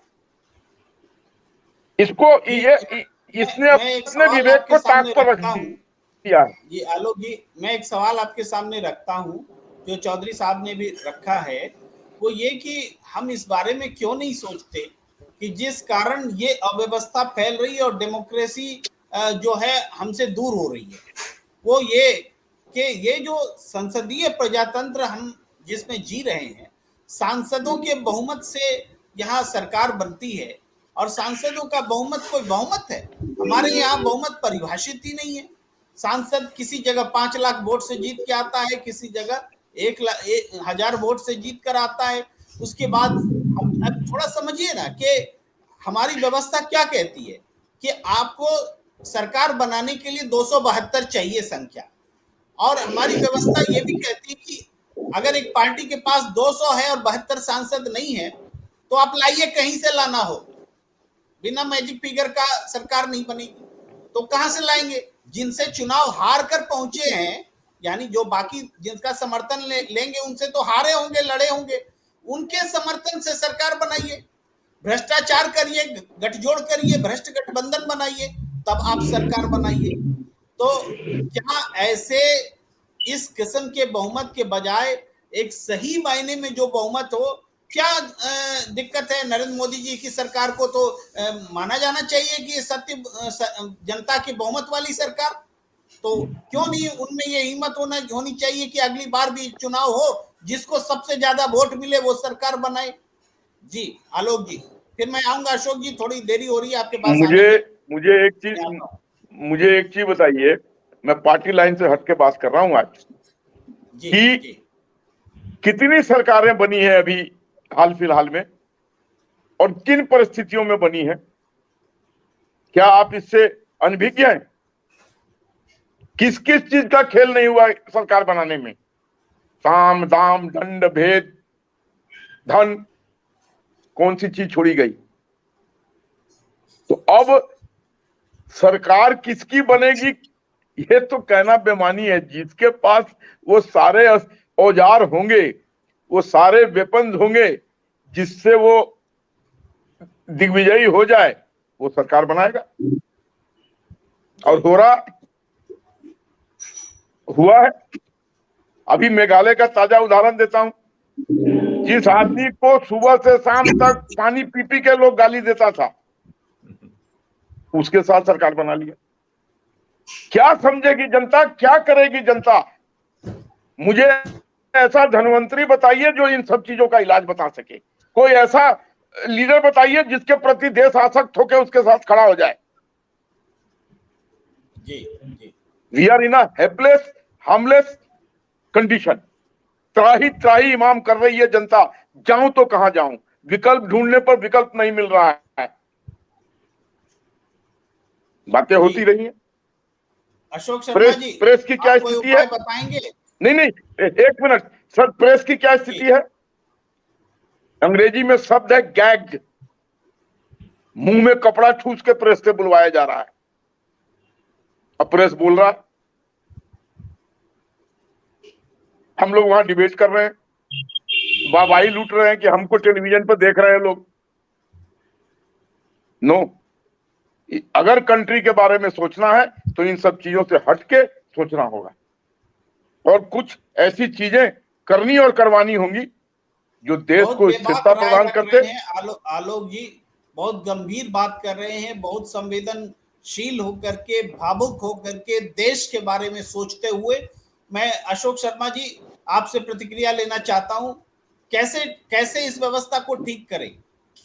[SPEAKER 3] इसको इसने अपने विवेक को ताक पर रख दिया है।
[SPEAKER 1] जी आलोक जी, मैं एक सवाल आपके सामने रखता हूं, जो चौधरी साहब ने भी रखा है, वो ये कि हम इस बारे में क्यों नहीं सोचते कि जिस कारण ये अव्यवस्था फैल रही है और डेमोक्रेसी जो है हमसे दूर हो रही है, वो ये कि ये जो संसदीय प्रजातंत्र हम जिसमें जी रहे हैं, सांसदों के बहुमत से यहाँ सरकार बनती है, और सांसदों का बहुमत कोई बहुमत है? हमारे यहाँ बहुमत परिभाषित ही नहीं है। सांसद किसी जगह 5 लाख वोट से जीत के आता है, किसी जगह 1,000 वोट से जीत कर आता है। उसके बाद हम अब थोड़ा समझिए ना कि हमारी व्यवस्था क्या कहती है कि आपको सरकार बनाने के लिए 272 चाहिए संख्या, और हमारी व्यवस्था ये भी कहती है कि अगर एक पार्टी के पास 200 है और 72 सांसद नहीं है तो आप लाइए, कहीं से लाना हो, बिना मैजिक फिगर का सरकार नहीं बनेगी। तो कहां से लाएंगे? जिनसे चुनाव हार कर पहुंचे हैं, यानी जो बाकी जिनका समर्थन लेंगे उनसे तो हारे होंगे, लड़े होंगे, उनके समर्थन से सरकार बनाइए, भ्रष्टाचार करिए, गठजोड़ करिए, भ्रष्ट गठबंधन बनाइए, तब आप सरकार बनाइए। तो क्या ऐसे इस किस्म के बहुमत के बजाय एक सही मायने में जो बहुमत हो, क्या दिक्कत है? नरेंद्र मोदी जी की सरकार को तो माना जाना चाहिए कि सत्य जनता की बहुमत वाली सरकार, तो क्यों नहीं उनमें ये हिम्मत होनी चाहिए कि अगली बार भी चुनाव हो, जिसको सबसे ज्यादा वोट मिले वो सरकार बनाए? जी आलोक जी, फिर मैं आऊंगा। अशोक जी, थोड़ी देरी हो रही है आपके पास आने में।
[SPEAKER 3] मुझे एक चीज बताइए, मैं पार्टी लाइन से हट के बात कर रहा हूं आज, कि कितनी सरकारें बनी है अभी हाल फिलहाल में और किन परिस्थितियों में बनी है? क्या आप इससे अनभिज्ञ हैं? किस किस चीज का खेल नहीं हुआ सरकार बनाने में? साम दाम दंड भेद धन, कौन सी चीज छोड़ी गई? तो अब सरकार किसकी बनेगी ये तो कहना बेमानी है। जिसके पास वो सारे औजार होंगे, वो सारे वेपन्स होंगे, जिससे वो दिग्विजयी हो जाए, वो सरकार बनाएगा। और हुआ है। अभी मेघालय का ताजा उदाहरण देता हूं। जिस आदमी को सुबह से शाम तक पानी पी पी के लोग गाली देता था, उसके साथ सरकार बना लिया। क्या समझेगी जनता, क्या करेगी जनता? मुझे ऐसा धनवंतरी बताइए जो इन सब चीजों का इलाज बता सके। कोई ऐसा लीडर बताइए जिसके प्रति देश आसक्त होकर उसके साथ खड़ा हो जाए। We are in a helpless harmless condition. त्राही त्राही इमाम कर रही है जनता, जाऊं तो कहां जाऊं? विकल्प ढूंढने पर विकल्प नहीं मिल रहा है। बातें होती रही हैं।
[SPEAKER 1] अशोक शर्मा जी,
[SPEAKER 3] प्रेस की क्या स्थिति है
[SPEAKER 1] बताएंगे?
[SPEAKER 3] नहीं, एक मिनट सर, प्रेस की क्या स्थिति है? अंग्रेजी में शब्द है गैग्ड। मुंह में कपड़ा ठूस के प्रेस से बुलवाया जा रहा है। अब प्रेस बोल रहा है, हम लोग वहां डिबेट कर रहे हैं, वाहवाही लूट रहे हैं कि हमको टेलीविजन पर देख रहे हैं लोग। नो, अगर कंट्री के बारे में सोचना है तो इन सब चीजों से हटके सोचना होगा, और कुछ ऐसी चीजें करनी और करवानी होंगी जो देश को स्थिरता प्रदान करते हैं।
[SPEAKER 1] आलोक जी बहुत गंभीर बात कर रहे हैं, बहुत संवेदनशील होकर के, भावुक होकर के, देश के बारे में सोचते हुए। मैं अशोक शर्मा जी आपसे प्रतिक्रिया लेना चाहता हूं। कैसे इस व्यवस्था को ठीक करें?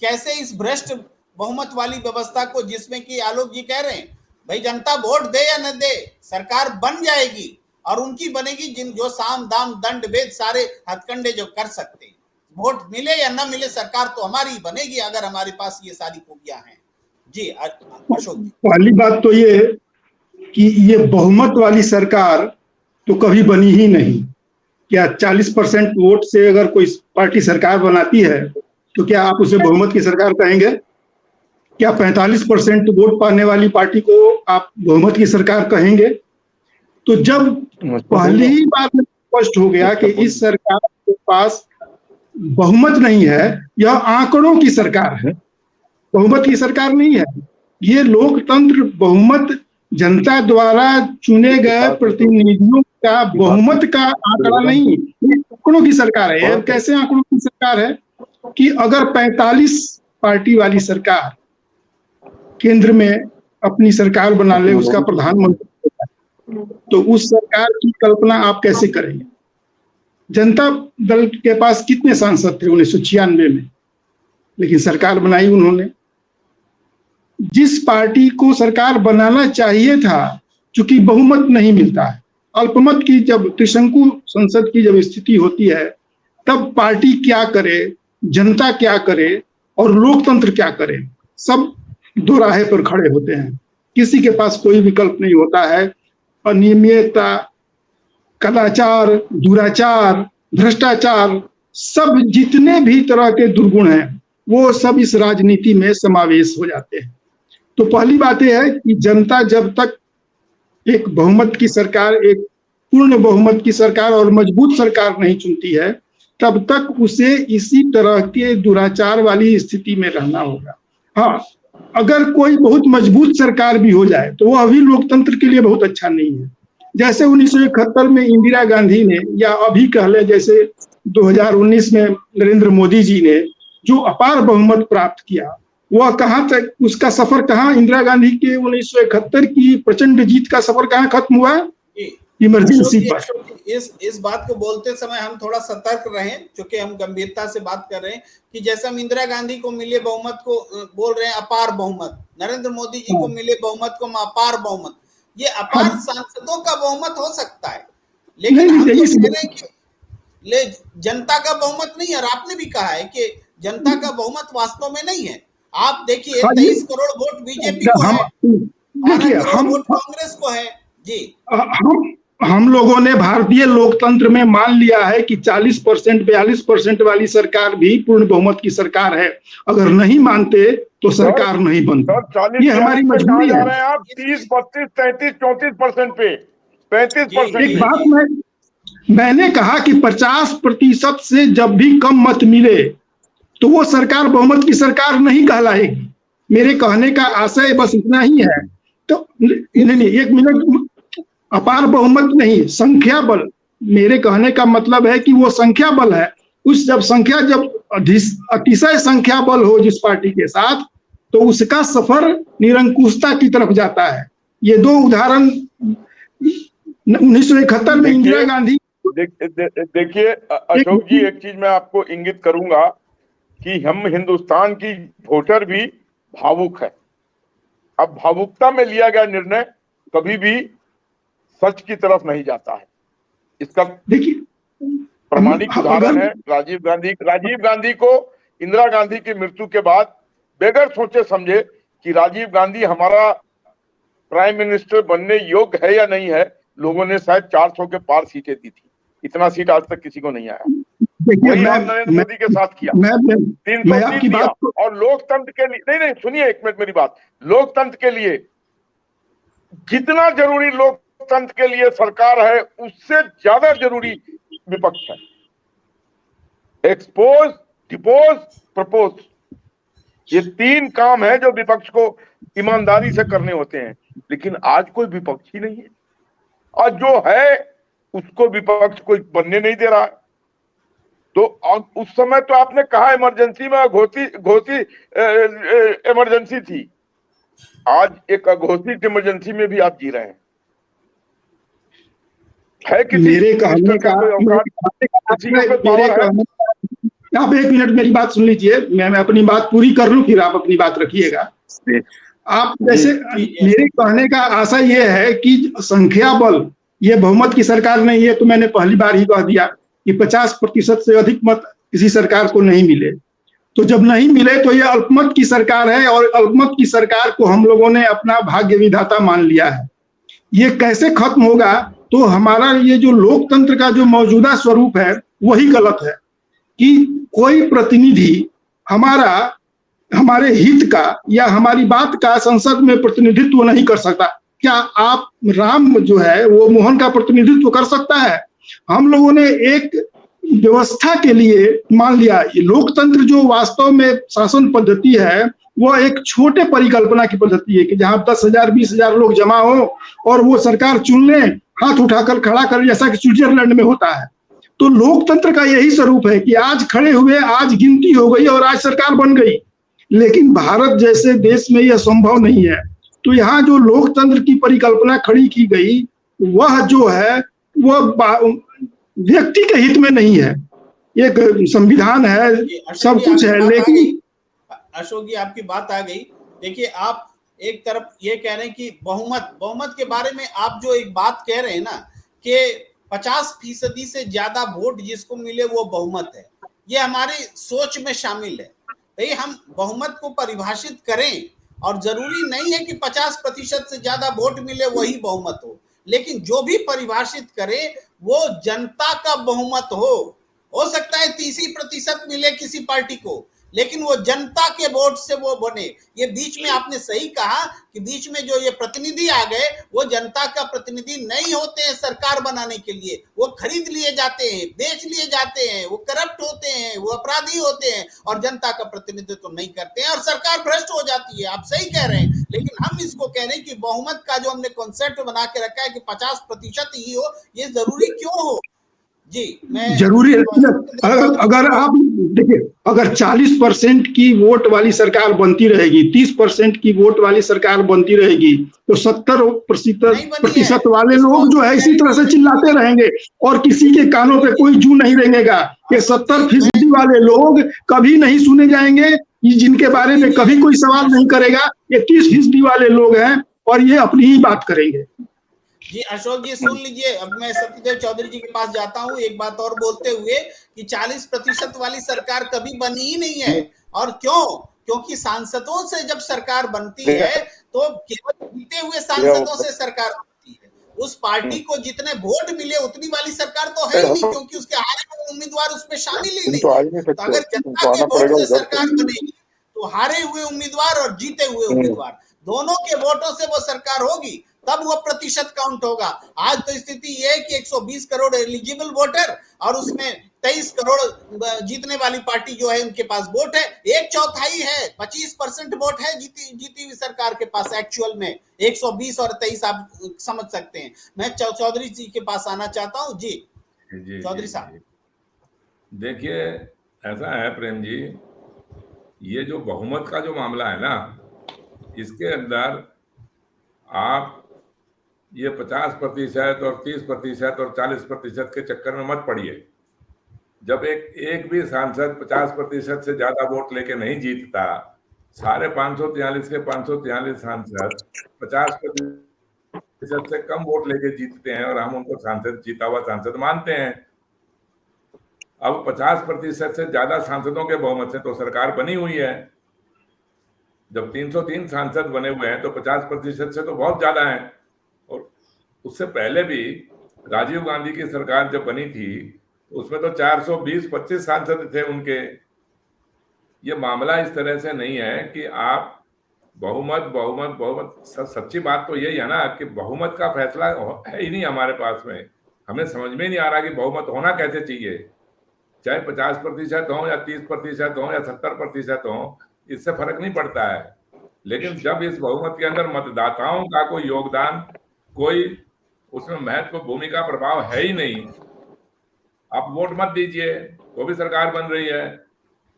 [SPEAKER 1] कैसे इस भ्रष्ट बहुमत वाली व्यवस्था को, जिसमें कि आलोक जी कह रहे हैं भाई जनता वोट दे या न दे, सरकार बन जाएगी, और उनकी बनेगी जो साम दाम दंड भेद सारे हथकंडे जो कर सकते हैं। वोट मिले या ना मिले, सरकार तो हमारी बनेगी अगर हमारे पास ये सारी खूबियां हैं। जी अशोक जी।
[SPEAKER 4] पहली बात तो ये कि ये बहुमत वाली सरकार तो कभी बनी ही नहीं। क्या 40% वोट से अगर कोई पार्टी सरकार बनाती है तो क्या आप उसे बहुमत की सरकार कहेंगे? क्या 45% वोट पाने वाली पार्टी को आप बहुमत की सरकार कहेंगे? तो जब पहली ही बार में स्पष्ट हो गया कि इस सरकार के पास बहुमत नहीं है, यह आंकड़ों की सरकार है, बहुमत की सरकार नहीं है। ये लोकतंत्र बहुमत जनता द्वारा चुने गए प्रतिनिधियों का बहुमत का आंकड़ा नहीं, ये आंकड़ों की सरकार है। ये कैसे आंकड़ों की सरकार है कि अगर 45 पार्टी वाली सरकार केंद्र में अपनी सरकार बना ले, उसका प्रधानमंत्री, तो उस सरकार की कल्पना आप कैसे करेंगे? जनता दल के पास कितने सांसद थे 1996 में, लेकिन सरकार बनाई उन्होंने। जिस पार्टी को सरकार बनाना चाहिए था, चूंकि बहुमत नहीं मिलता है, अल्पमत की जब त्रिशंकु संसद की जब स्थिति होती है, तब पार्टी क्या करे, जनता क्या करे और लोकतंत्र क्या करे, सब दो राहे पर खड़े होते हैं। किसी के पास कोई विकल्प नहीं होता है। अनियमितता, कदाचार, दुराचार, भ्रष्टाचार, सब जितने भी तरह के दुर्गुण हैं वो सब इस राजनीति में समावेश हो जाते हैं। तो पहली बात यह है कि जनता जब तक एक बहुमत की सरकार, एक पूर्ण बहुमत की सरकार और मजबूत सरकार नहीं चुनती है, तब तक उसे इसी तरह के दुराचार वाली स्थिति में रहना होगा। हाँ, अगर कोई बहुत मजबूत सरकार भी हो जाए तो वह अभी लोकतंत्र के लिए बहुत अच्छा नहीं है। जैसे 1971 में इंदिरा गांधी ने, या अभी कह ले जैसे 2019 में नरेंद्र मोदी जी ने जो अपार बहुमत प्राप्त किया, वह कहां तक, उसका सफर कहां, इंदिरा गांधी के 1971 की प्रचंड जीत का सफर कहां खत्म हुआ? इमरजेंसी पर।
[SPEAKER 1] इस बात को बोलते समय हम थोड़ा सतर्क रहें, क्योंकि हम गंभीरता से बात कर रहे हैं कि जैसे हम इंदिरा गांधी को मिले बहुमत को बोल रहे हैं अपार बहुमत, नरेंद्र मोदी जी को मिले बहुमत को अपार बहुमत, ये अपार सांसदों का बहुमत हो सकता है, लेकिन हम तो कह रहे हैं कि जनता का बहुमत नहीं है। और आपने भी कहा है कि जनता का बहुमत वास्तव में नहीं है। आप देखिए 23 करोड़ वोट बीजेपी को है, 12 करोड़ वोट कांग्रेस को है। जी,
[SPEAKER 4] हम लोगों ने भारतीय लोकतंत्र में मान लिया है कि 40%, 42% वाली सरकार भी पूर्ण बहुमत की सरकार है। अगर नहीं मानते तो सरकार नहीं बनती। ये हमारी मजबूरी है।
[SPEAKER 3] आप 30, 32, 33, 34% पे, 35%।
[SPEAKER 4] एक बात मैंने कहा कि 50% से जब भी कम मत मिले तो वो सरकार बहुमत की सरकार नहीं कहलाएगी। मेरे कहने का आशय बस इतना ही है। तो नहीं, एक मिनट, अपार बहुमत नहीं, संख्या बल। मेरे कहने का मतलब है कि वो संख्या बल है। उस जब अतिशय संख्या बल हो जिस पार्टी के साथ, तो उसका सफर निरंकुशता की तरफ जाता है। ये दो उदाहरण 1971 में इंदिरा गांधी।
[SPEAKER 3] देखिए अशोक जी, एक चीज मैं आपको इंगित करूंगा कि हम हिंदुस्तान की वोटर भी भावुक है। अब भावुकता में लिया गया निर्णय कभी भी सच की तरफ नहीं जाता है। इसका देखिए प्रमाणिक उदाहरण है राजीव गांधी को इंदिरा गांधी की मृत्यु के बाद बगैर सोचे समझे कि राजीव गांधी हमारा प्राइम मिनिस्टर बनने योग्य है या नहीं है, लोगों ने शायद 400 के पार सीटें दी थी। इतना सीट आज तक किसी को नहीं आया। नरेंद्र मोदी के साथ किया 330 दिया। और लोकतंत्र के लिए, नहीं सुनिए एक मिनट मेरी बात, लोकतंत्र के लिए जितना जरूरी लोकतंत्र के लिए सरकार है, उससे ज्यादा जरूरी विपक्ष है। एक्सपोज, डिपोज, प्रपोज, ये 3 काम है जो विपक्ष को ईमानदारी से करने होते हैं। लेकिन आज कोई विपक्ष ही नहीं है, और जो है उसको विपक्ष कोई बनने नहीं दे रहा है। तो उस समय तो आपने कहा इमरजेंसी में घोषित इमरजेंसी थी, आज एक अघोषित इमरजेंसी में भी आप जी रहे हैं। है किसी
[SPEAKER 4] मेरे कहने का आप एक मिनट मेरी बात सुन लीजिए, मैं अपनी बात पूरी कर लूं, फिर आप अपनी बात रखिएगा। आप जैसे, मेरे कहने का आशय ये है कि संख्या बल, ये बहुमत की सरकार नहीं है। तो मैंने पहली बार ही कह दिया कि 50% से अधिक मत किसी सरकार को नहीं मिले। तो जब नहीं मिले तो ये अल्पमत की सरकार है और अल्पमत की सरकार को हम लोगों ने अपना भाग्य विधाता मान लिया है। ये कैसे खत्म होगा? तो हमारा ये जो लोकतंत्र का जो मौजूदा स्वरूप है वही गलत है कि कोई प्रतिनिधि हमारे हित का या हमारी बात का संसद में प्रतिनिधित्व नहीं कर सकता। क्या आप राम जो है वो मोहन का प्रतिनिधित्व कर सकता है? हम लोगों ने एक व्यवस्था के लिए मान लिया। लोकतंत्र जो वास्तव में शासन पद्धति है वो एक छोटे परिकल्पना की पद्धति है कि जहां 10,000 20,000 लोग जमा हो और वो सरकार चुन ले, हाथ उठाकर खड़ा कर, जैसा कि स्विट्जरलैंड में होता है। तो लोकतंत्र का यही स्वरूप है कि आज खड़े हुए, आज गिनती हो गई और आज सरकार बन गई। लेकिन भारत जैसे देश में यह संभव नहीं है। तो यहाँ जो लोकतंत्र की परिकल्पना खड़ी की गई वह जो है वह व्यक्ति के हित में नहीं है। एक संविधान है, सब कुछ है, लेकिन
[SPEAKER 1] अशोक जी आपकी बात आ गई। देखिए, आप एक तरफ ये कह रहे हैं कि बहुमत के बारे में आप जो एक बात कह रहे हैं ना कि 50% से ज्यादा वोट जिसको मिले वो बहुमत है, ये हमारी सोच में शामिल है। भाई हम बहुमत को परिभाषित करें और जरूरी नहीं है कि 50% से ज्यादा वोट मिले वही बहुमत हो, लेकिन जो भी परिभाषित करे वो जनता का बहुमत हो सकता है 30% मिले किसी पार्टी को, लेकिन वो जनता के वोट से वो बने। ये बीच में आपने सही कहा कि बीच में जो ये प्रतिनिधि आ गए वो जनता का प्रतिनिधि नहीं होते हैं सरकार बनाने के लिए, वो खरीद लिए जाते हैं, बेच लिए जाते हैं, वो करप्ट होते हैं, वो अपराधी होते हैं और जनता का प्रतिनिधित्व तो नहीं करते हैं और सरकार भ्रष्ट हो जाती है। आप सही कह रहे हैं, लेकिन हम इसको कह रहे हैं कि बहुमत का जो हमने कॉन्सेप्ट बना के रखा है कि 50% ही हो, ये जरूरी क्यों हो? जी, मैं
[SPEAKER 4] जरूरी है। अगर आप देखिए, अगर 40% की वोट वाली सरकार बनती रहेगी, 30% की वोट वाली सरकार बनती रहेगी, तो 70% वाले लोग जो है इसी तरह से चिल्लाते रहेंगे और किसी के कानों पे कोई जू नहीं रहेगा। ये 70% वाले लोग कभी नहीं सुने जाएंगे, जिनके बारे में कभी कोई सवाल नहीं करेगा। ये 30% वाले लोग हैं और ये अपनी ही बात करेंगे।
[SPEAKER 1] जी अशोक जी सुन लीजिए, अब मैं सत्यदेव चौधरी जी के पास जाता हूं एक बात और बोलते हुए कि 40% वाली सरकार कभी बनी ही नहीं है। और क्यों? क्योंकि सांसदों से जब सरकार बनती है तो केवल जीते हुए सांसदों से सरकार बनती है। उस पार्टी को जितने वोट मिले उतनी वाली सरकार तो है ही नहीं, क्योंकि उसके हारे हुए उम्मीदवार उसमें शामिल ही नहीं। तो अगर जनता के वोट से सरकार बनेगी तो हारे हुए उम्मीदवार और जीते हुए उम्मीदवार दोनों के वोटों से वो सरकार होगी, तब वो प्रतिशत काउंट होगा। आज तो स्थिति ये है कि 120 करोड़ एलिजिबल वोटर और उसमें 23 करोड़ जीतने वाली पार्टी जो है उनके पास वोट है, 1/4 है, 25% वोट है जीती हुई सरकार के पास। एक्चुअल में 120 और 23 आप समझ सकते हैं। मैं चौधरी जी के पास आना चाहता हूँ। जी चौधरी साहब,
[SPEAKER 2] देखिए ऐसा है प्रेम जी, ये जो बहुमत का जो मामला है ना, इसके अंदर आप ये 50% और 30% और 40% के चक्कर में मत पड़िए। जब एक भी सांसद 50% से ज्यादा वोट लेके नहीं जीतता, सारे 543 के 543 सांसद 50% से कम वोट लेके जीतते हैं और हम उनको सांसद, जीता हुआ सांसद मानते हैं। अब 50% से ज्यादा सांसदों के बहुमत से तो सरकार बनी हुई है। जब 303 सांसद बने हुए हैं तो 50% से तो बहुत ज्यादा है। और उससे पहले भी राजीव गांधी की सरकार जब बनी थी तो उसमें तो 420-25 सांसद थे उनके। ये मामला इस तरह से नहीं है कि आप बहुमत। सच्ची बात तो यही है ना कि बहुमत का फैसला है ही नहीं हमारे पास में। हमें समझ में नहीं आ रहा कि बहुमत होना कैसे चाहिए, चाहे 50% हो या 30% हो या 70% हो, इससे फर्क नहीं पड़ता है। लेकिन जब इस बहुमत के अंदर मतदाताओं का कोई योगदान, कोई उसमें महत्वपूर्ण भूमिका, प्रभाव है ही नहीं, आप वोट मत दीजिए तो भी सरकार बन रही है।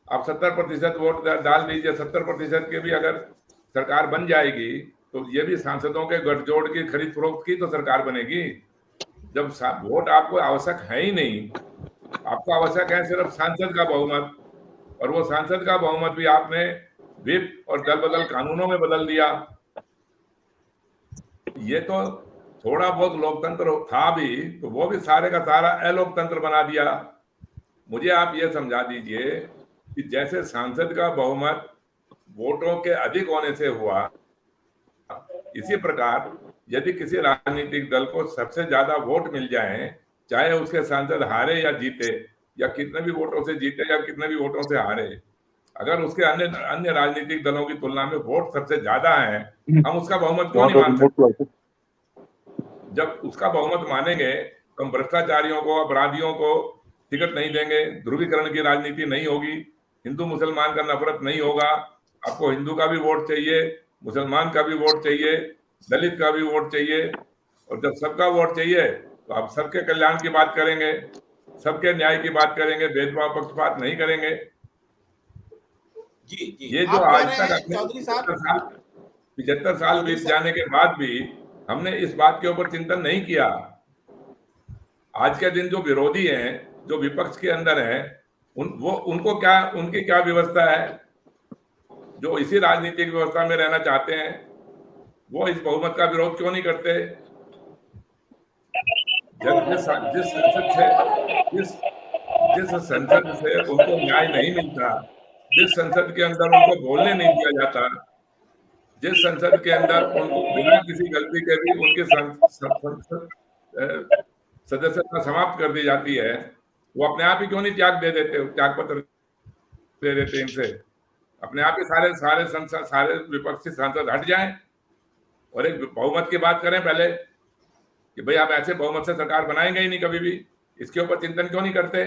[SPEAKER 2] आप 70% वोट डाल दीजिए, 70% के भी अगर सरकार बन जाएगी तो ये भी सांसदों के गठजोड़ की, खरीद फरोख्त की तो सरकार बनेगी। जब वोट आपको आवश्यक है ही नहीं, आपको आवश्यक है सिर्फ सांसद का बहुमत, और वो सांसद का बहुमत भी आपने विप और दल बदल कानूनों में बदल दिया। ये तो थोड़ा बहुत लोकतंत्र था भी, तो वो भी सारे का सारा अलोकतंत्र बना दिया। मुझे आप ये समझा दीजिए कि जैसे सांसद का बहुमत वोटों के अधिक होने से हुआ, इसी प्रकार यदि किसी राजनीतिक दल को सबसे ज्यादा वोट मिल जाए, चाहे उसके सांसद हारे या जीते, या कितने भी वोटों से जीते या कितने भी वोटों से हारे, अगर उसके अन्य अन्य राजनीतिक दलों की तुलना में वोट सबसे ज्यादा है, हम उसका बहुमत क्यों नहीं मान सकते? जब उसका बहुमत मानेंगे तो हम भ्रष्टाचारियों को, अपराधियों को टिकट नहीं देंगे, ध्रुवीकरण की राजनीति नहीं होगी, हिंदू मुसलमान का नफरत नहीं होगा। आपको हिंदू का भी वोट चाहिए, मुसलमान का भी वोट चाहिए, दलित का भी वोट चाहिए, और जब सबका वोट चाहिए तो आप सबके कल्याण की बात करेंगे, सबके न्याय की बात करेंगे, भेदभाव पक्षपात नहीं करेंगे।
[SPEAKER 1] जी जी
[SPEAKER 2] ये जो
[SPEAKER 1] आप
[SPEAKER 2] आज
[SPEAKER 1] कह रहे
[SPEAKER 2] तक
[SPEAKER 1] हैं चौधरी साहब,
[SPEAKER 2] 75 साल बीत जाने के बाद भी हमने इस बात के ऊपर चिंतन नहीं किया। आज के दिन जो विरोधी हैं, जो विपक्ष के अंदर हैं, उनको क्या, उनकी क्या व्यवस्था है, जो इसी राजनीतिक व्यवस्था में रहना चाहते हैं, वो इस बहुमत का विरोध क्यों नहीं करते? जिस संसद से उनको न्याय नहीं मिलता, जिस संसद के अंदर उनको बोलने नहीं दिया जाता, जिस संसद के अंदर उनको बिना किसी गलती के भी उनके सदस्यता समाप्त कर दी जाती है, वो अपने आप ही क्यों नहीं त्याग दे देते, त्याग पत्र दे देते इनसे? अपने आप ही सारे सारे संसद, सारे विपक्षी सांसद हट जाएं और एक बहुमत की बात करें पहले, कि भाई आप ऐसे बहुमत से सरकार बनाएंगे ही नहीं कभी भी। इसके ऊपर चिंतन क्यों नहीं करते?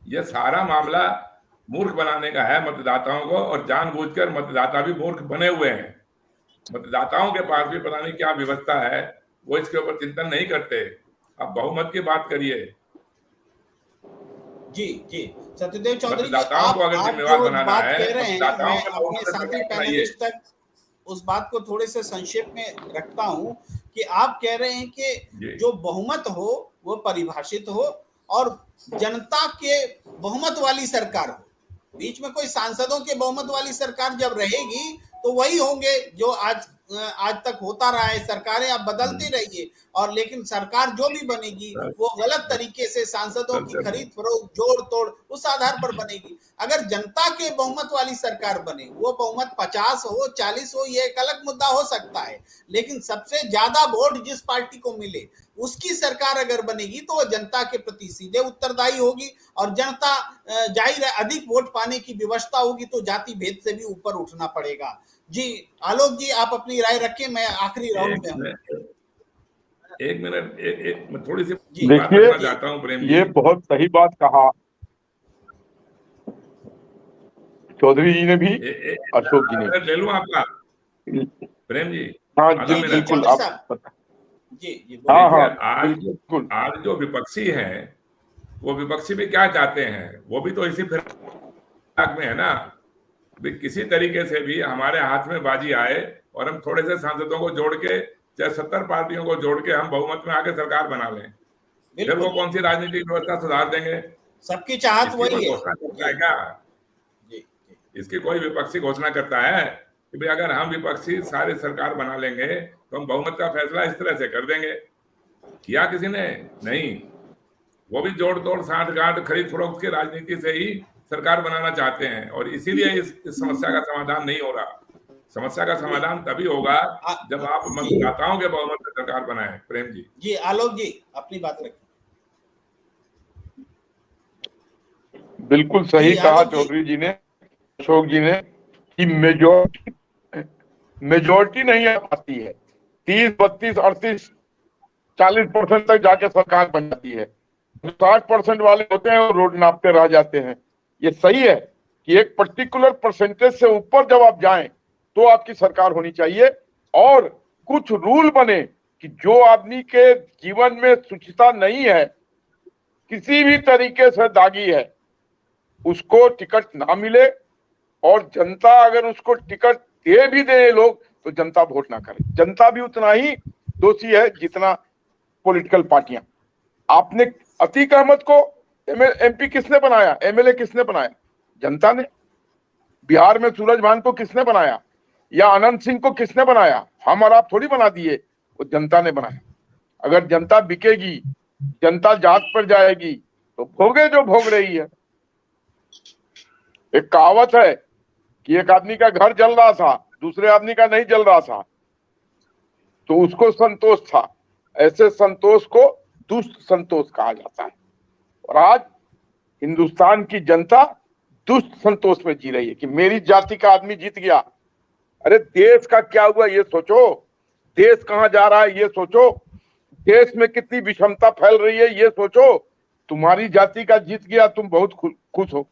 [SPEAKER 2] यह सारा मामला मूर्ख बनाने का है मतदाताओं को, और जानबूझकर मतदाता भी मूर्ख बने हुए हैं। मतदाताओं के पास भी पता नहीं क्या व्यवस्था है, वो इसके ऊपर चिंतन नहीं करते। आप बहुमत की बात करिए।
[SPEAKER 1] जी जी सत्यदेव चौधरी जी,
[SPEAKER 2] मतदाताओं को अगर जिम्मेवार बनाना
[SPEAKER 1] बात
[SPEAKER 2] है,
[SPEAKER 1] कह रहे हैं,
[SPEAKER 2] मतदाताओं
[SPEAKER 1] मैं
[SPEAKER 2] के
[SPEAKER 1] अपने
[SPEAKER 2] बहुमत से
[SPEAKER 1] साथी
[SPEAKER 2] सरकार बनाइए।
[SPEAKER 1] पैनलिस्ट तक उस बात को थोड़े से संक्षेप में रखता हूं कि आप कह रहे हैं कि जो बहुमत हो वो परिभाषित हो और जनता के बहुमत वाली सरकार हो। बीच में कोई सांसदों के बहुमत वाली सरकार जब रहेगी तो वही होंगे जो आज तक होता रहा है। सरकारें आप बदलती रहिए, और लेकिन सरकार जो भी बनेगी वो गलत तरीके से सांसदों की खरीद फरोख्त, जोड़ तोड़, उस आधार पर बनेगी। अगर जनता के बहुमत वाली सरकार बने, वो बहुमत 50 हो 40 हो, ये एक अलग मुद्दा हो सकता है, लेकिन सबसे ज्यादा वोट जिस पार्टी को मिले उसकी सरकार अगर बनेगी तो वो जनता के प्रति सीधे उत्तरदायी होगी, और जनता जाहिर है अधिक वोट पाने की व्यवस्था होगी तो जाति भेद से भी ऊपर उठना पड़ेगा। जी आलोक जी, आप अपनी राय रखें, मैं आखिरी राउंड में हूं।
[SPEAKER 2] एक मिनट मैं थोड़ी सी
[SPEAKER 3] बात करना चाहता हूं प्रेम जी। ये बहुत सही बात कहा चौधरी जी ने भी, अशोक जी ने।
[SPEAKER 2] ले लूं आपका प्रेम जी?
[SPEAKER 3] हाँ जी बिल्कुल, आप
[SPEAKER 1] जी
[SPEAKER 3] हाँ
[SPEAKER 2] आज जो विपक्षी हैं, वो विपक्षी भी क्या चाहते हैं? वो भी तो इसी फिराक में है ना, किसी तरीके से भी हमारे हाथ में बाजी आए और हम थोड़े से सांसदों को जोड़ के, चाहे 70 पार्टियों को जोड़ के हम बहुमत में आके सरकार बना लें, फिर वो कौन सी राजनीतिक व्यवस्था सुधार देंगे?
[SPEAKER 1] सबकी चाहत वही है।
[SPEAKER 2] क्या इसकी कोई विपक्षी घोषणा करता है कि भाई अगर हम विपक्षी सारे सरकार बना लेंगे तो हम बहुमत का फैसला इस तरह से कर देंगे? किया किसी ने? नहीं। वो भी जोड़ तोड़, साठ गांठ, खरीद फरोख्त की राजनीति से ही सरकार बनाना चाहते हैं, और इसीलिए इस समस्या का समाधान नहीं हो रहा। समस्या का समाधान तभी होगा जब आप मतदाताओं के बहुमत से सरकार बनाएं। प्रेम जी।
[SPEAKER 1] जी आलोक जी, अपनी बात रखें।
[SPEAKER 3] बिल्कुल सही कहा चौधरी जी ने, अशोक जी ने, कि मेजोरिटी नहीं आ पाती है। 30, 32, 38, 40% तक जाके सरकार बन जाती है। 60% वाले होते हैं और रोड नापते रह जाते हैं। ये सही है कि एक पर्टिकुलर परसेंटेज से ऊपर जब आप जाएं तो आपकी सरकार होनी चाहिए, और कुछ रूल बने कि जो आदमी के जीवन में शुचिता नहीं है, किसी भी तरीके से दागी है, उसको टिकट ना मिले, और जनता अगर उसको टिकट दे भी दे लोग तो जनता वोट ना करे। जनता भी उतना ही दोषी है जितना पॉलिटिकल पार्टियां। आपने अतीक अहमद को एमपी किसने बनाया? एमएलए किसने बनाया? जनता ने। बिहार में सूरज भान को किसने बनाया? या अनंत सिंह को किसने बनाया? हम और आप थोड़ी बना दिए, वो जनता ने बनाया। अगर जनता बिकेगी, जनता जात पर जाएगी, तो भोगे जो भोग रही है। एक कहावत है कि एक आदमी का घर जल रहा था, दूसरे आदमी का नहीं जल रहा था, तो उसको संतोष था। ऐसे संतोष को दुष्ट संतोष कहा जाता है। और आज हिंदुस्तान की जनता दुष्ट संतोष में जी रही है कि मेरी जाति का आदमी जीत गया। अरे देश का क्या हुआ ये सोचो, देश कहां जा रहा है ये सोचो, देश में कितनी विषमता फैल रही है ये सोचो। तुम्हारी जाति का जीत गया, तुम बहुत खुश हो।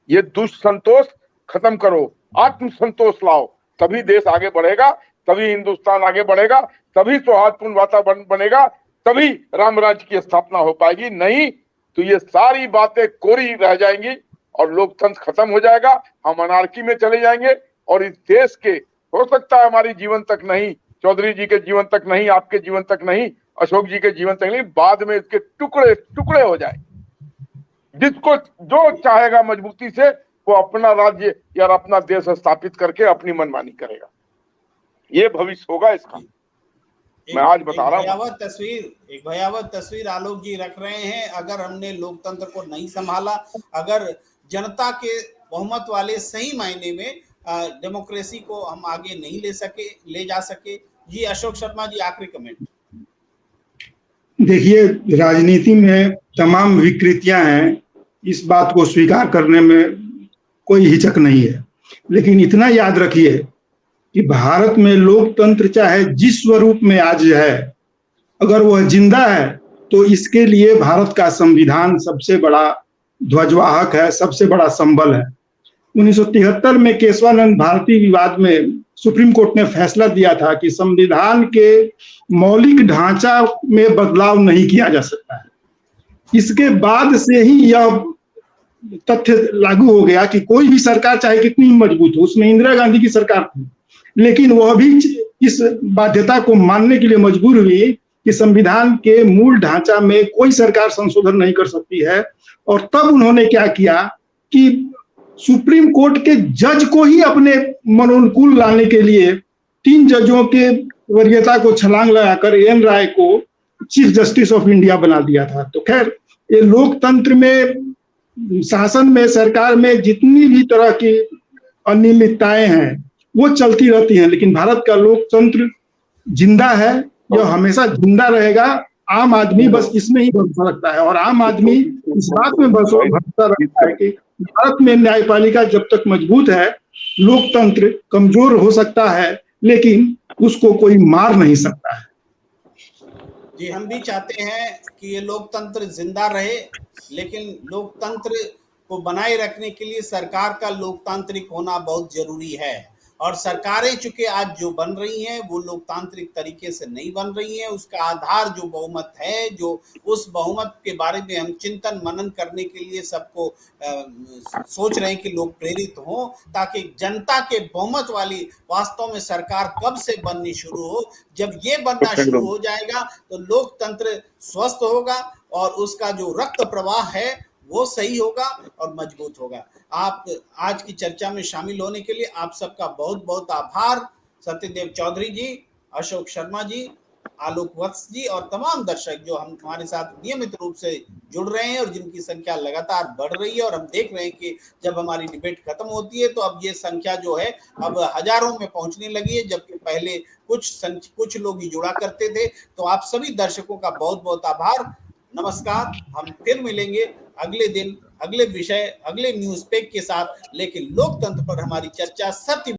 [SPEAKER 3] ये दुष्ट संतोष खत्म करो, आत्म संतोष लाओ, तभी देश आगे बढ़ेगा, तभी हिंदुस्तान आगे बढ़ेगा, तभी सौहार्दपूर्ण वातावरण बनेगा, तभी राम राज्य की स्थापना हो पाएगी। नहीं तो ये सारी बातें कोरी रह जाएंगी और लोकतंत्र खत्म हो जाएगा, हम अनार्की में चले जाएंगे। और इस देश के, हो सकता है हमारी जीवन तक नहीं, चौधरी जी के जीवन तक नहीं, आपके जीवन तक नहीं, अशोक जी के जीवन तक नहीं, बाद में इसके टुकड़े टुकड़े हो जाए। जिसको जो चाहेगा मजबूती से वो अपना राज्य या अपना देश स्थापित करके अपनी मनमानी करेगा। ये भविष्य होगा इसका। मैं आज बता रहा हूँ।
[SPEAKER 1] एक भयावह तस्वीर आलोक जी रख रहे हैं। अगर हमने लोकतंत्र को नहीं संभाला, अगर जनता के बहुमत वाले सही मायने में डेमोक्रेसी को हम आगे नहीं ले जा सके। जी अशोक शर्मा जी, आखिरी कमेंट।
[SPEAKER 4] देखिए, राजनीति में तमाम विकृतियां हैं, इस बात को स्वीकार करने में कोई हिचक नहीं है, लेकिन इतना याद रखिए कि भारत में लोकतंत्र चाहे जिस स्वरूप में आज है, अगर वह जिंदा है तो इसके लिए भारत का संविधान सबसे बड़ा ध्वजवाहक है, सबसे बड़ा संबल है। 1973 में केशवानंद भारती विवाद में सुप्रीम कोर्ट ने फैसला दिया था कि संविधान के मौलिक ढांचा में बदलाव नहीं किया जा सकता है। इसके बाद से ही यह तथ्य लागू हो गया कि कोई भी सरकार चाहे कितनी मजबूत हो, उसमें इंदिरा गांधी की सरकार थी, लेकिन वह भी इस बाध्यता को मानने के लिए मजबूर हुई कि संविधान के मूल ढांचा में कोई सरकार संशोधन नहीं कर सकती है। और तब उन्होंने क्या किया कि सुप्रीम कोर्ट के जज को ही अपने मनोनुकूल लाने के लिए 3 जजों के वरीयता को छलांग लगाकर एन राय को चीफ जस्टिस ऑफ इंडिया बना दिया था। तो खैर, ये लोकतंत्र में, शासन में, सरकार में जितनी भी तरह की अनियमितताएं हैं वो चलती रहती हैं, लेकिन भारत का लोकतंत्र जिंदा है, यह हमेशा जिंदा रहेगा। आम आदमी बस इसमें ही भरोसा रखता है, और आम आदमी इस बात में भरोसा रखता है कि भारत में न्यायपालिका जब तक मजबूत है, लोकतंत्र कमजोर हो सकता है लेकिन उसको कोई मार नहीं सकता है।
[SPEAKER 1] जी, हम भी चाहते हैं कि ये लोकतंत्र जिंदा रहे, लेकिन लोकतंत्र को बनाए रखने के लिए सरकार का लोकतांत्रिक होना बहुत जरूरी है। और सरकारें चूंकि आज जो बन रही हैं वो लोकतांत्रिक तरीके से नहीं बन रही हैं। उसका आधार जो बहुमत है, जो उस बहुमत के बारे में हम चिंतन मनन करने के लिए सबको सोच रहे हैं कि लोग प्रेरित हों, ताकि जनता के बहुमत वाली वास्तव में सरकार कब से बननी शुरू हो। जब ये बनना शुरू हो जाएगा तो लोकतंत्र स्वस्थ होगा और उसका जो रक्त प्रवाह है वो सही होगा और मजबूत होगा। आप आज की चर्चा में शामिल होने के लिए आप सबका बहुत बहुत आभार। सत्यदेव चौधरी जी, अशोक शर्मा जी, आलोक वत्स जी और तमाम दर्शक जो हम हमारे साथ नियमित रूप से जुड़ रहे हैं और जिनकी संख्या लगातार बढ़ रही है। और हम देख रहे हैं कि जब हमारी डिबेट खत्म होती है तो अब ये संख्या जो है अब हजारों में पहुंचने लगी है, जबकि पहले कुछ लोग ही जुड़ा करते थे। तो आप सभी दर्शकों का बहुत बहुत आभार। नमस्कार। हम फिर मिलेंगे अगले दिन, अगले विषय, अगले न्यूज़ पेज के साथ, लेकिन लोकतंत्र पर हमारी चर्चा सत्य